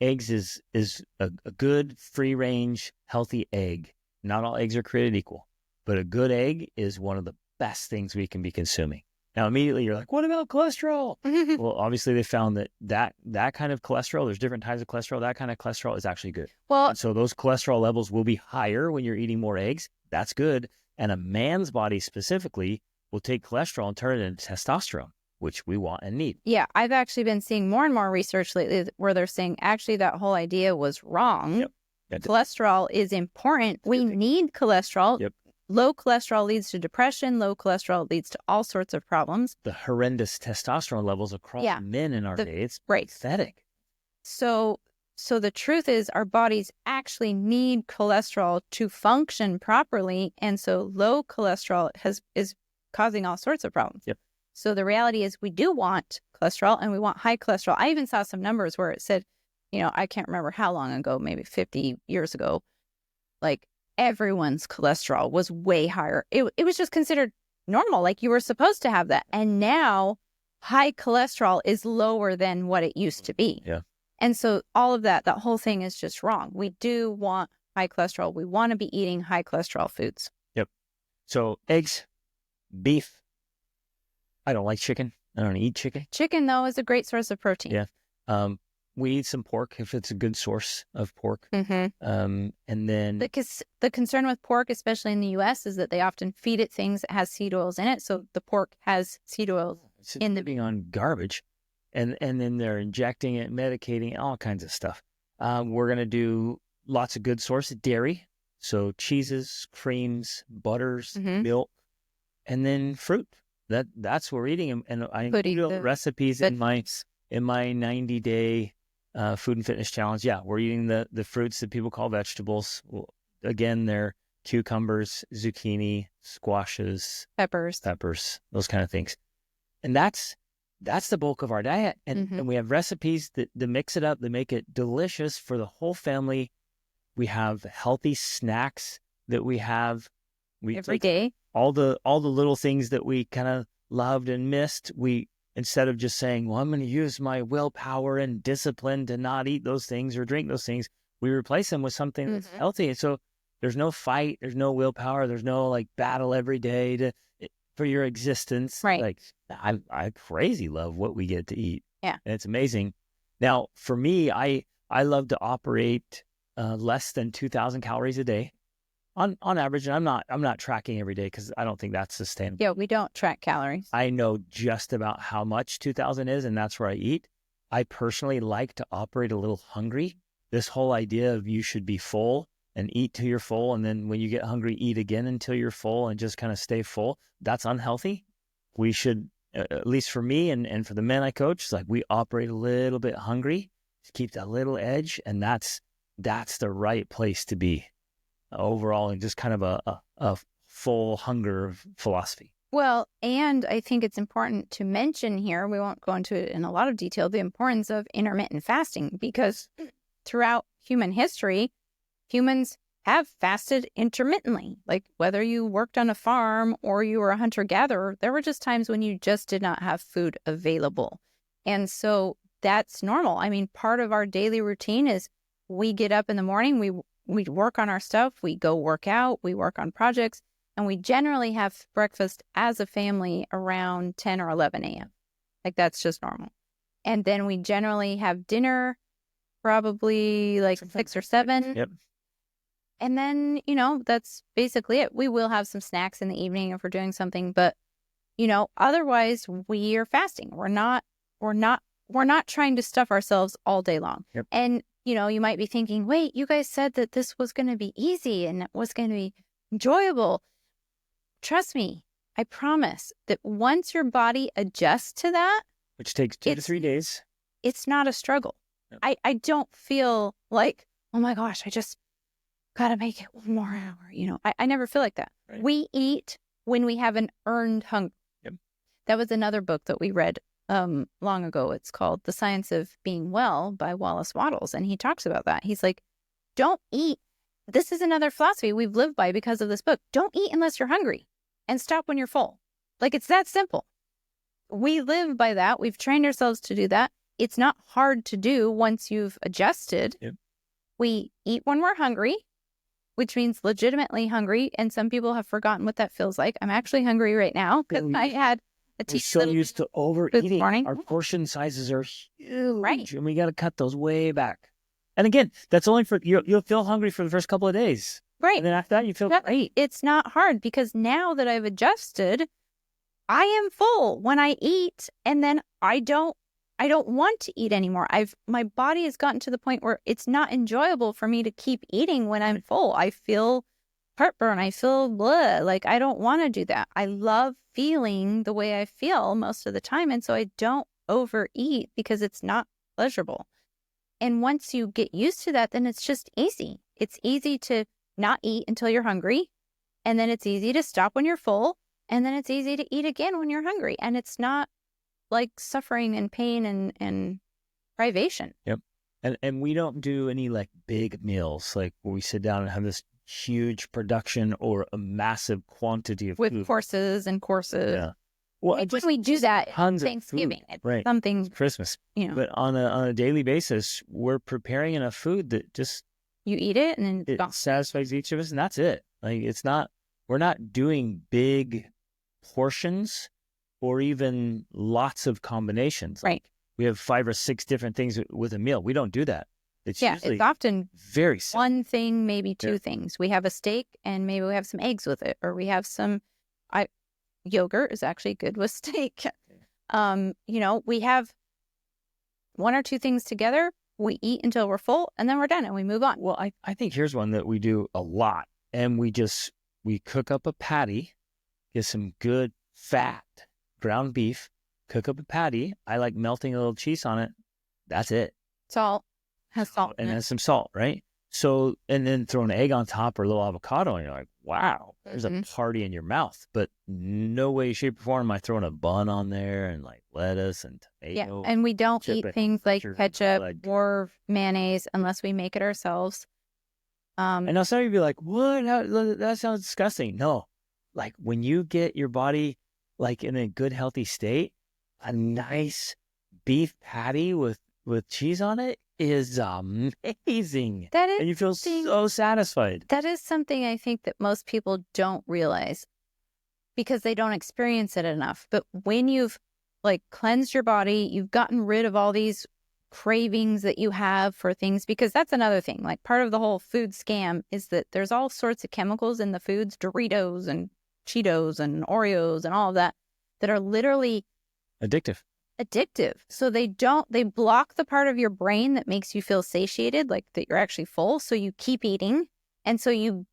Eggs is a good free range, healthy egg. Not all eggs are created equal, but a good egg is one of the best things we can be consuming. Now, immediately you're like, what about cholesterol? Well, obviously they found that kind of cholesterol, there's different types of cholesterol. That kind of cholesterol is actually good. Well, and so those cholesterol levels will be higher when you're eating more eggs. That's good. And a man's body specifically will take cholesterol and turn it into testosterone, which we want and need. Yeah, I've actually been seeing more and more research lately where they're saying actually that whole idea was wrong. Yep. Cholesterol is important. We need cholesterol. Yep. Low cholesterol leads to depression. Low cholesterol leads to all sorts of problems. The horrendous testosterone levels across men in our day, it's pathetic. So the truth is our bodies actually need cholesterol to function properly. And so low cholesterol is causing all sorts of problems. Yep. So the reality is we do want cholesterol and we want high cholesterol. I even saw some numbers where it said, I can't remember how long ago, maybe 50 years ago, like everyone's cholesterol was way higher. It was just considered normal, like you were supposed to have that. And now high cholesterol is lower than what it used to be. Yeah. And so all of that whole thing is just wrong. We do want high cholesterol. We want to be eating high cholesterol foods. Yep. So eggs, beef. I don't like chicken. I don't eat chicken. Chicken, though, is a great source of protein. Yeah. We eat some pork if it's a good source of pork. And then the concern with pork, especially in the U.S., is that they often feed it things that has seed oils in it. So the pork has seed oils in the being on garbage, and then they're injecting it, medicating it, all kinds of stuff. We're gonna do lots of good sources, dairy, so cheeses, creams, butters, milk, and then fruit. That's what we're eating, and I include recipes in my 90-day food and fitness challenge. Yeah, we're eating the fruits that people call vegetables. Well, again, they're cucumbers, zucchini, squashes, peppers, those kind of things. And that's the bulk of our diet. And we have recipes that mix it up, that make it delicious for the whole family. We have healthy snacks that we have every day. All the little things that we kind of loved and missed, instead of just saying, well, I'm going to use my willpower and discipline to not eat those things or drink those things, we replace them with something that's healthy. And so there's no fight, there's no willpower, there's no like battle every day for your existence. Right. Like I crazy love what we get to eat. Yeah. And it's amazing. Now, for me, I love to operate less than 2,000 calories a day on average. And I'm not tracking every day because I don't think that's sustainable. Yeah, we don't track calories. I know just about how much 2,000 is, and that's where I eat. I personally like to operate a little hungry. This whole idea of you should be full and eat till you're full, and then when you get hungry, eat again until you're full and just kind of stay full. That's unhealthy. We should, at least for me and for the men I coach, it's like we operate a little bit hungry to keep that little edge, and that's the right place to be overall, and just kind of a full hunger philosophy. Well, and I think it's important to mention here, we won't go into it in a lot of detail, the importance of intermittent fasting, because throughout human history, humans have fasted intermittently. Like whether you worked on a farm or you were a hunter-gatherer, there were just times when you just did not have food available. And so that's normal. I mean, part of our daily routine is we get up in the morning, we work on our stuff, we go work out, we work on projects, and we generally have breakfast as a family around 10 or 11 a.m. Like that's just normal. And then we generally have dinner probably like 6 or 7. Yep. And then, that's basically it. We will have some snacks in the evening if we're doing something, but, otherwise we are fasting. We're not trying to stuff ourselves all day long. Yep. And, you might be thinking, wait, you guys said that this was going to be easy and it was going to be enjoyable. Trust me, I promise that once your body adjusts to that, which takes 2 to 3 days, it's not a struggle. Yep. I don't feel like, oh my gosh, I just got to make it one more hour. I never feel like that. Right. We eat when we have an earned hunger. Yep. That was another book that we read long ago. It's called The Science of Being Well by Wallace Wattles. And he talks about that. He's like, don't eat. This is another philosophy we've lived by because of this book. Don't eat unless you're hungry and stop when you're full. Like it's that simple. We live by that. We've trained ourselves to do that. It's not hard to do once you've adjusted. Yep. We eat when we're hungry, which means legitimately hungry. And some people have forgotten what that feels like. I'm actually hungry right now because I had a tea. We're so used to overeating. Morning. Our portion sizes are huge, right? And we got to cut those way back. And again, that's only for you'll feel hungry for the first couple of days, right? And then after that, you feel great. It's not hard because now that I've adjusted, I am full when I eat, and then I don't want to eat anymore. My body has gotten to the point where it's not enjoyable for me to keep eating when I'm full. I feel heartburn. I feel blah. Like I don't want to do that. I love feeling the way I feel most of the time. And so I don't overeat because it's not pleasurable. And once you get used to that, then it's just easy. It's easy to not eat until you're hungry. And then it's easy to stop when you're full. And then it's easy to eat again when you're hungry. And it's not like suffering and pain and privation. Yep. And we don't do any like big meals, like where we sit down and have this huge production or a massive quantity of with food. courses and courses. Yeah. Well, when we do that tons Thanksgiving, of food, right? Something Christmas, you know. But on a daily basis, we're preparing enough food that just you eat it and then it's it gone. satisfies each of us, and that's it. Like we're not doing big portions or even lots of combinations. Right. We have 5 or 6 different things with a meal. We don't do that. It's usually it's often very simple. one thing, maybe 2 things. We have a steak and maybe we have some eggs with it, or we have some yogurt is actually good with steak. We have 1 or 2 things together. We eat until we're full and then we're done and we move on. Well, I think here's one that we do a lot. And we cook up a patty, get some good fat ground beef, cook up a patty. I like melting a little cheese on it. That's it. Salt. Has salt and in it. has some salt, right? So, and then throw an egg on top or a little avocado, and you're like, wow, there's a party in your mouth. But no way, shape, or form am I throwing a bun on there and like lettuce and tomato. Yeah, and we don't eat things like ketchup or mayonnaise unless we make it ourselves. And now some of you be like, what? That sounds disgusting. No, like when you get your body like in a good, healthy state, a nice beef patty with cheese on it is amazing. That is, and you feel so satisfied. That is something I think that most people don't realize because they don't experience it enough. But when you've like cleansed your body, you've gotten rid of all these cravings that you have for things, because that's another thing. Like part of the whole food scam is that there's all sorts of chemicals in the foods, Doritos and Cheetos and Oreos and all of that are literally addictive. So they block the part of your brain that makes you feel satiated, like that you're actually full. So you keep eating. And so you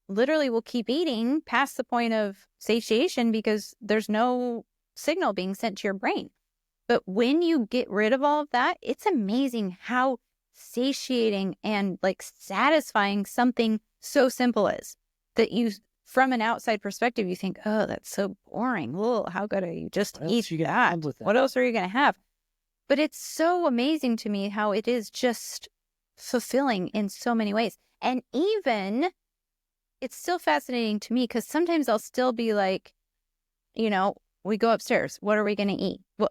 literally will keep eating past the point of satiation because there's no signal being sent to your brain. But when you get rid of all of that, it's amazing how satiating and like satisfying something so simple is. That you, from an outside perspective, you think, oh, that's so boring. Whoa, how could you just eat that? What else are you going to have? But it's so amazing to me how it is just fulfilling in so many ways. And even, it's still fascinating to me because sometimes I'll still be like, we go upstairs. What are we going to eat? Well,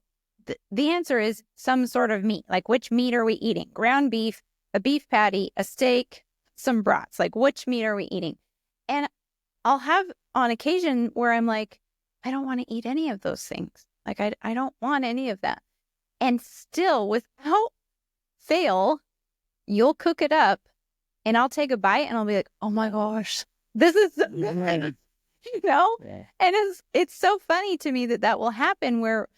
the answer is some sort of meat. Like, which meat are we eating? Ground beef, a beef patty, a steak, some brats. Like, which meat are we eating? And I'll have on occasion where I'm like, I don't want to eat any of those things. Like, I don't want any of that. And still, without fail, you'll cook it up and I'll take a bite and I'll be like, oh my gosh, this is so good. And it's so funny to me that will happen where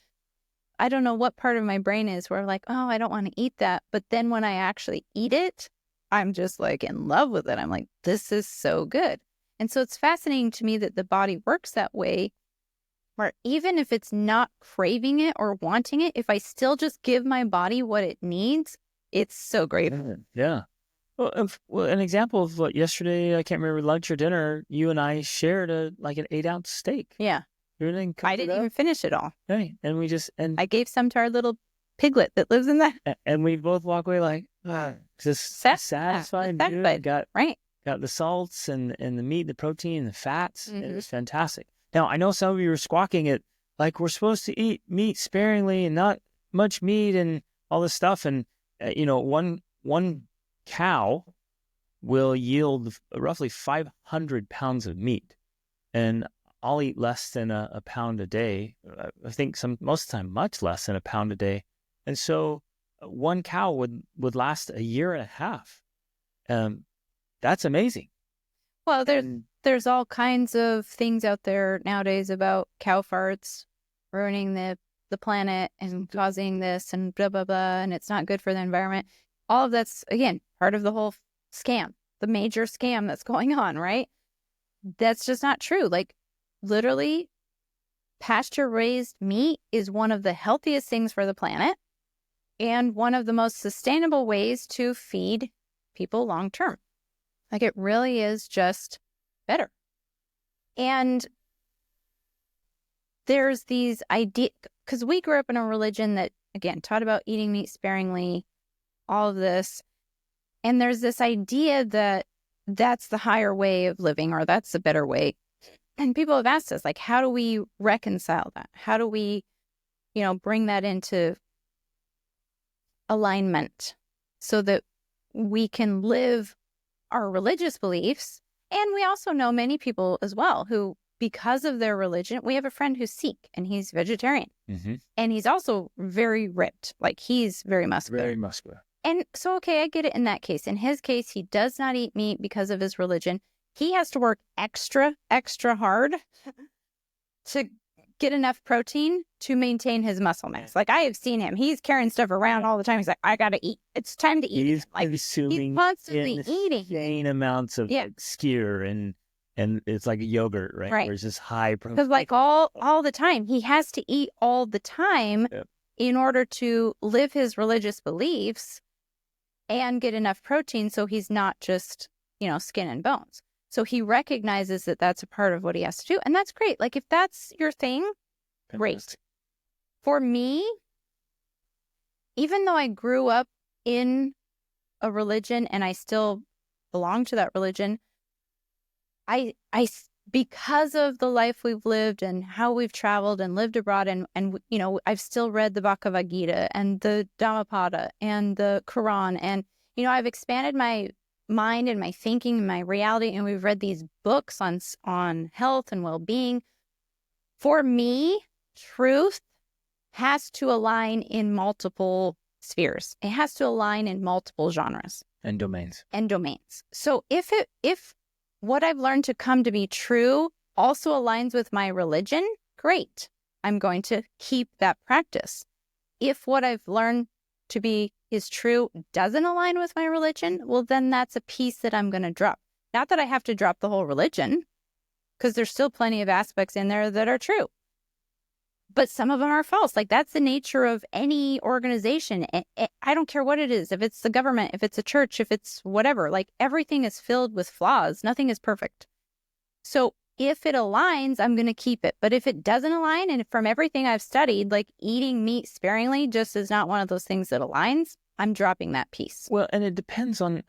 I don't know what part of my brain is where I'm like, oh, I don't want to eat that. But then when I actually eat it, I'm just like in love with it. I'm like, this is so good. And so it's fascinating to me that the body works that way, where even if it's not craving it or wanting it, if I still just give my body what it needs, it's so great. Yeah. Well, an example of what yesterday, I can't remember, lunch or dinner, you and I shared an 8-ounce steak. Yeah. I didn't even finish it all. Right. And I gave some to our little piglet that lives in that. And we both walk away like, just satisfied. Got the salts and the meat, the protein, the fats. Mm-hmm. It was fantastic. Now, I know some of you are squawking at, like, we're supposed to eat meat sparingly and not much meat and all this stuff. And, one cow will yield roughly 500 pounds of meat. And I'll eat less than a pound a day. I think most of the time, much less than a pound a day. And so one cow would last a year and a half. That's amazing. Well, there's all kinds of things out there nowadays about cow farts ruining the planet and causing this and blah, blah, blah, and it's not good for the environment. All of that's, again, part of the whole scam, the major scam that's going on, right? That's just not true. Like, literally, pasture-raised meat is one of the healthiest things for the planet and one of the most sustainable ways to feed people long-term. Like, it really is just better. And there's these ideas, because we grew up in a religion that, again, taught about eating meat sparingly, all of this. And there's this idea that that's the higher way of living, or that's the better way. And people have asked us, like, how do we reconcile that? How do we, bring that into alignment so that we can live our religious beliefs? And we also know many people as well who, because of their religion, we have a friend who's Sikh and he's vegetarian. Mm-hmm. And he's also very ripped. Like, he's very muscular. Very muscular. And so, okay, I get it in that case. In his case, he does not eat meat because of his religion. He has to work extra hard to get enough protein to maintain his muscle mass. Like, I have seen him. He's carrying stuff around all the time. He's like, I got to eat. It's time to eat. He's like, consuming he's constantly eating. insane amounts of skyr and it's like a yogurt, right? Where it's just high protein. Because like all the time, he has to eat all the time in order to live his religious beliefs and get enough protein so he's not just, skin and bones. So he recognizes that that's a part of what he has to do. And that's great. Like, if that's your thing, great. For me, even though I grew up in a religion and I still belong to that religion, I because of the life we've lived and how we've traveled and lived abroad and I've still read the Bhagavad Gita and the Dhammapada and the Quran, and I've expanded my mind and my thinking and my reality, and we've read these books on health and well-being. For me, truth has to align in multiple spheres. It has to align in multiple genres and domains. So if what I've learned to come to be true also aligns with my religion, great. I'm going to keep that practice. If what I've learned to be is true doesn't align with my religion, well, then that's a piece that I'm going to drop. Not that I have to drop the whole religion, because there's still plenty of aspects in there that are true. But some of them are false. Like, that's the nature of any organization. I don't care what it is. If it's the government, if it's a church, if it's whatever, like, everything is filled with flaws. Nothing is perfect. So if it aligns, I'm going to keep it. But if it doesn't align, and from everything I've studied, like, eating meat sparingly just is not one of those things that aligns, I'm dropping that piece. Well, and it depends on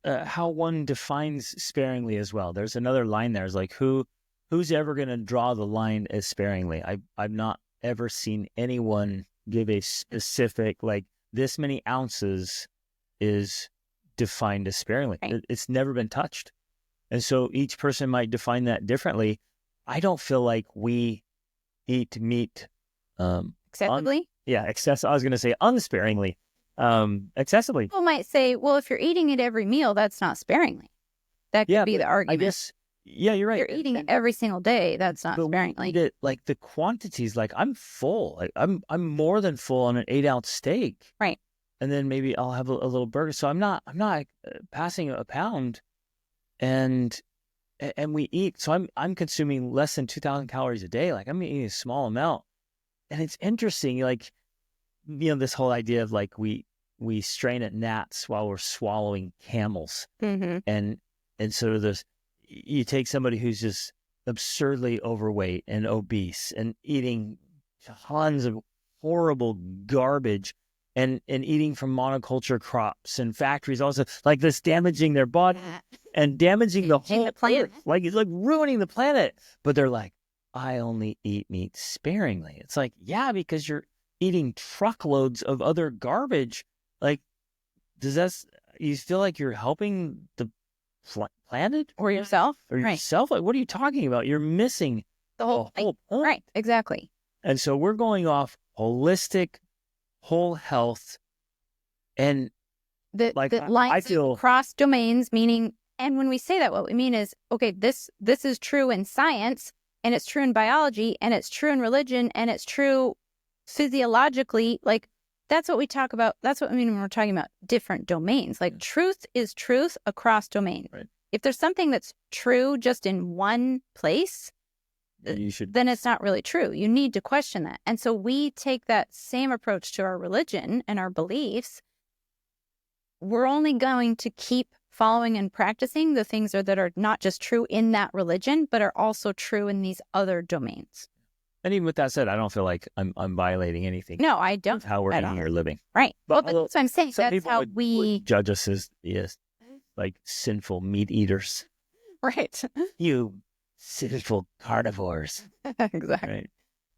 how one defines sparingly as well. There's another line there. It's like, who's ever going to draw the line as sparingly? I've not ever seen anyone give a specific, like, this many ounces is defined as sparingly. Right. It's never been touched. And so each person might define that differently. I don't feel like we eat meat excessively. I was going to say unsparingly, excessively. People might say, well, if you're eating it every meal, that's not sparingly. That could be the argument. I guess. Yeah, you're right. You're eating it every single day. That's not sparingly. Eat it, like, the quantities, like, I'm full. Like, I'm more than full on an 8-ounce steak. Right. And then maybe I'll have a little burger. So I'm not passing a pound. And we eat. So I'm consuming less than 2,000 calories a day. Like, I'm eating a small amount. And it's interesting, like, this whole idea of, like, we strain at gnats while we're swallowing camels. Mm-hmm. And sort of this. You take somebody who's just absurdly overweight and obese and eating tons of horrible garbage and eating from monoculture crops and factories, also, like, this, damaging their body and damaging the whole planet. Like, it's like ruining the planet. But they're like, I only eat meat sparingly. It's like, yeah, because you're eating truckloads of other garbage. Like, you feel like you're helping the planet or yourself? Yourself? Like, what are you talking about? You're missing the whole point. Right, exactly. And so we're going off holistic, whole health, and I feel cross domains, meaning, and when we say that, what we mean is, okay, this is true in science, and it's true in biology, and it's true in religion, and it's true physiologically. Like, that's what we talk about. That's what we mean when we're talking about different domains. Like, truth is truth across domains. Right. If there's something that's true just in one place, then it's not really true. You need to question that. And so we take that same approach to our religion and our beliefs. We're only going to keep following and practicing the things that are not just true in that religion, but are also true in these other domains. And even with that said, I don't feel like I'm violating anything. No, I don't. How we're eating or living. Right. But that's what I'm saying. That's how would judge us as, yes. like sinful meat eaters. Right. You sinful carnivores. Exactly. Right.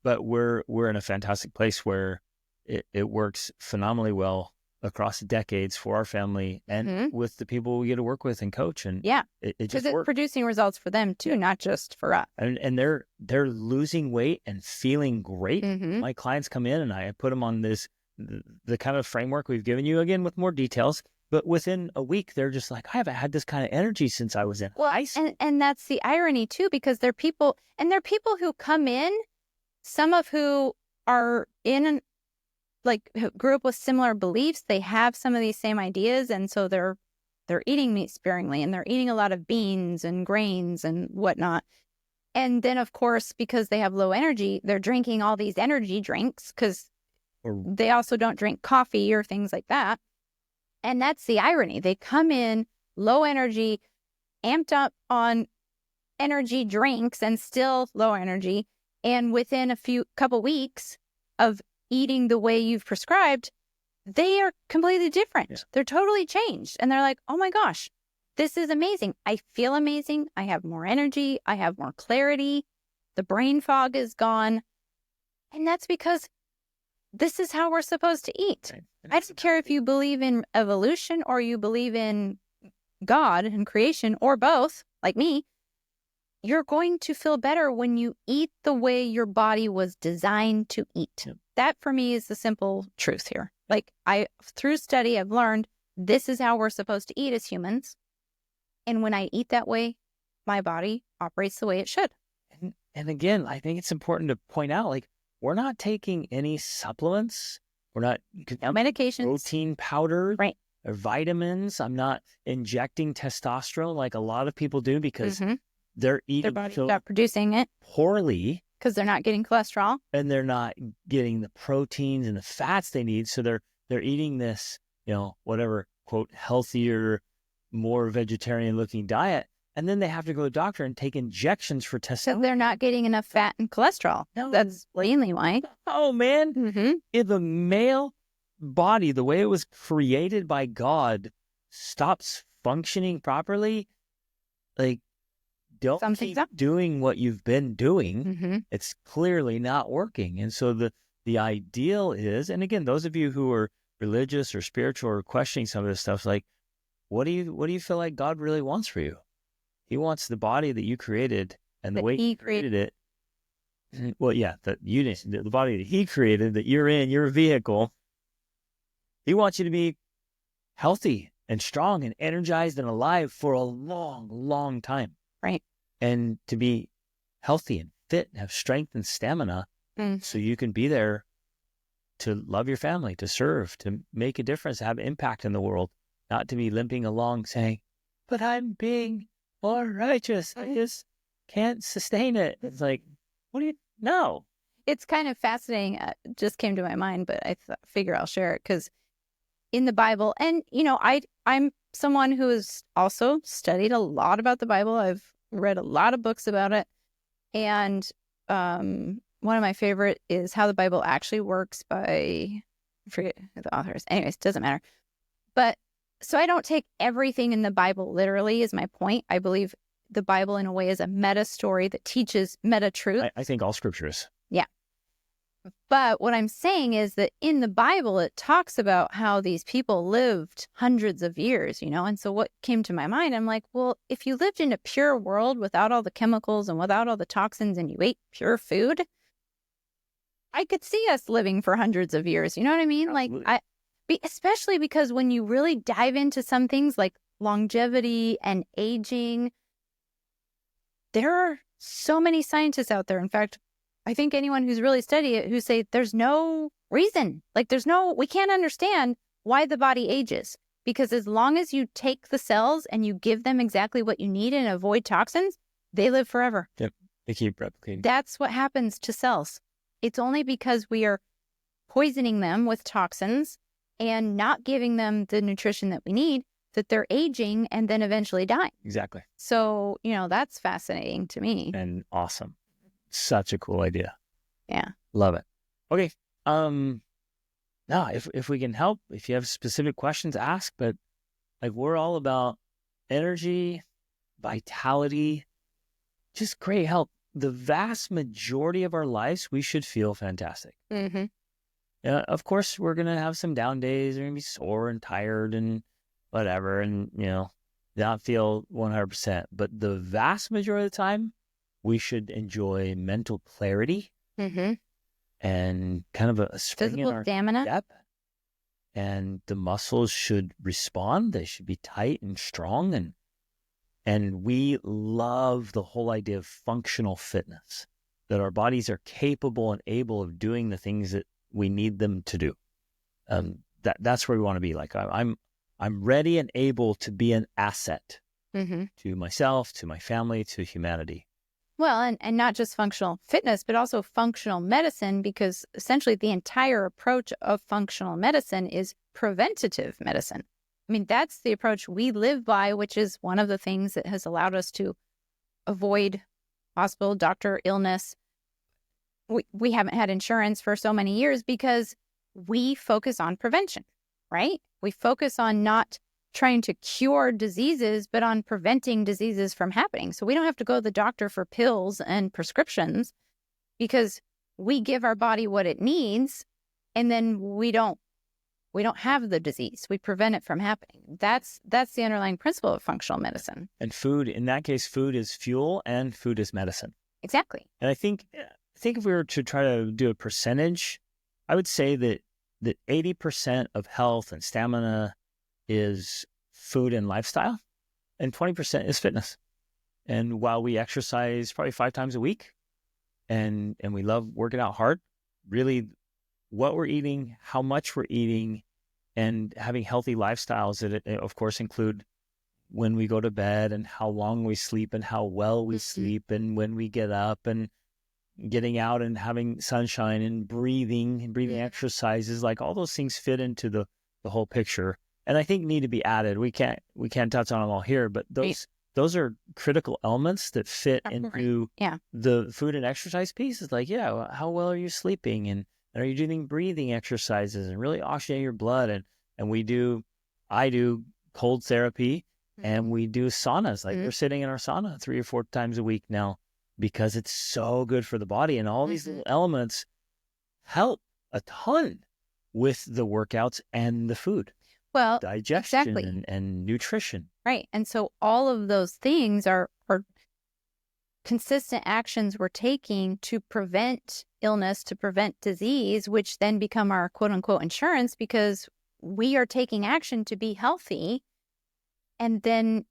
But we're in a fantastic place where it works phenomenally well across decades for our family and with the people we get to work with and coach. And it because just it's works. producing results for them too, not just for us. And they're losing weight and feeling great. My clients come in and I put them on the kind of framework we've given you, again with more details. But within a week, they're just like, I haven't had this kind of energy since I was in high school. And that's the irony too, because they're people who come in, some of who are in who grew up with similar beliefs. They have some of these same ideas, and so they're eating meat sparingly, and they're eating a lot of beans and grains and whatnot. And then, of course, because they have low energy, they're drinking all these energy drinks because they also don't drink coffee or things like that. And that's the irony. They come in low energy, amped up on energy drinks and still low energy. And within a couple weeks of eating the way you've prescribed, they are completely different. Yeah. They're totally changed. And they're like, oh my gosh, this is amazing. I feel amazing. I have more energy. I have more clarity. The brain fog is gone. And that's because this is how we're supposed to eat. Right. I don't care if you believe in evolution or you believe in God and creation or both, like me. You're going to feel better when you eat the way your body was designed to eat. Yep. That for me is the simple truth here. Through study, I've learned this is how we're supposed to eat as humans. And when I eat that way, my body operates the way it should. And again, I think it's important to point out, we're not taking any supplements. We're not no medications, protein powder, right, or vitamins. I'm not injecting testosterone like a lot of people do because they're eating their body's not producing it poorly because they're not getting cholesterol and they're not getting the proteins and the fats they need. So they're eating this, whatever, quote, healthier, more vegetarian looking diet. And then they have to go to the doctor and take injections for testosterone. So they're not getting enough fat and cholesterol. No, that's mainly why. Oh, man. If the male body, the way it was created by God, stops functioning properly, don't keep doing what you've been doing. It's clearly not working. And so the ideal is, and again, those of you who are religious or spiritual or questioning some of this stuff, what do you feel like God really wants for you? He wants the body that you created and the way He created it. Well, yeah, the body that He created, that you're in, your vehicle. He wants you to be healthy and strong and energized and alive for a long, long time. Right. And to be healthy and fit and have strength and stamina so you can be there to love your family, to serve, to make a difference, to have impact in the world, not to be limping along saying, but I'm being more righteous. I just can't sustain it. It's like, what do you know? It's kind of fascinating. It just came to my mind, but I figure I'll share it because in the Bible, and I'm someone who has also studied a lot about the Bible. I've read a lot of books about it. And one of my favorite is How the Bible Actually Works by, I forget who the author is. Anyways, doesn't matter. But so I don't take everything in the Bible literally is my point. I believe the Bible in a way is a meta story that teaches meta truth. I think all scriptures. Yeah. But what I'm saying is that in the Bible, it talks about how these people lived hundreds of years, and so what came to my mind, I'm like, well, if you lived in a pure world without all the chemicals and without all the toxins and you ate pure food, I could see us living for hundreds of years. You know what I mean? Absolutely. Especially because when you really dive into some things like longevity and aging, there are so many scientists out there. In fact, I think anyone who's really studied it who say there's no reason, we can't understand why the body ages. Because as long as you take the cells and you give them exactly what you need and avoid toxins, they live forever. Yep. They keep replicating. That's what happens to cells. It's only because we are poisoning them with toxins and not giving them the nutrition that we need that they're aging and then eventually dying. Exactly. So, that's fascinating to me. And awesome. Such a cool idea. Yeah. Love it. Okay. Now, if we can help, if you have specific questions, ask. But we're all about energy, vitality, just great health. The vast majority of our lives, we should feel fantastic. Of course, we're going to have some down days. We're going to be sore and tired and whatever, and, not feel 100%. But the vast majority of the time, we should enjoy mental clarity and kind of a spring in our step. And the muscles should respond. They should be tight and strong. And we love the whole idea of functional fitness, that our bodies are capable and able of doing the things that we need them to do. That's where we want to be. Like I'm ready and able to be an asset to myself, to my family, to humanity. Well, and not just functional fitness, but also functional medicine, because essentially the entire approach of functional medicine is preventative medicine. I mean, that's the approach we live by, which is one of the things that has allowed us to avoid hospital, doctor, illness. We haven't had insurance for so many years because we focus on prevention, right? We focus on not trying to cure diseases, but on preventing diseases from happening. So we don't have to go to the doctor for pills and prescriptions because we give our body what it needs, and then we don't have the disease. We prevent it from happening. That's the underlying principle of functional medicine. And food, in that case, food is fuel and food is medicine. Exactly. And I think if we were to try to do a percentage, I would say that 80% of health and stamina is food and lifestyle, and 20% is fitness. And while we exercise probably 5 times a week, and we love working out hard, really what we're eating, how much we're eating, and having healthy lifestyles that, of course, include when we go to bed and how long we sleep and how well we sleep, and when we get up and getting out and having sunshine and breathing exercises, like all those things fit into the whole picture. And I think need to be added. We can't touch on them all here, but those are critical elements that fit into the food and exercise piece. It's like, how well are you sleeping? And are you doing breathing exercises and really oxygenating your blood? And I do cold therapy and we do saunas. Like we're sitting in our sauna 3 or 4 times a week now because it's so good for the body. And all these little elements help a ton with the workouts and the food. Well, digestion and nutrition. Right. And so all of those things are consistent actions we're taking to prevent illness, to prevent disease, which then become our quote unquote insurance, because we are taking action to be healthy. And then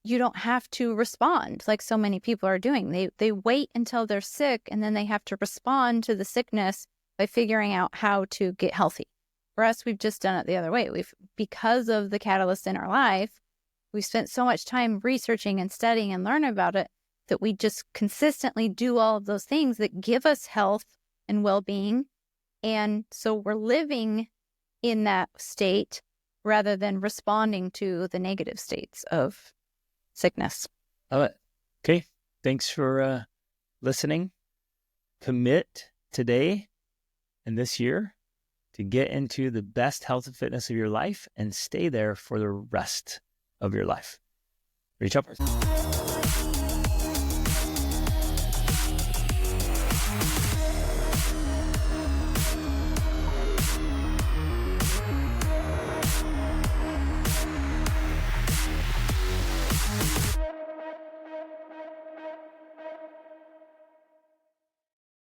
you don't have to respond like so many people are doing. They wait until they're sick and then they have to respond to the sickness by figuring out how to get healthy. For us, we've just done it the other way. Because of the catalyst in our life, we've spent so much time researching and studying and learning about it that we just consistently do all of those things that give us health and well-being. And so we're living in that state rather than responding to the negative states of sickness. Okay. Thanks for listening. Commit today and this year to get into the best health and fitness of your life and stay there for the rest of your life. Reach up.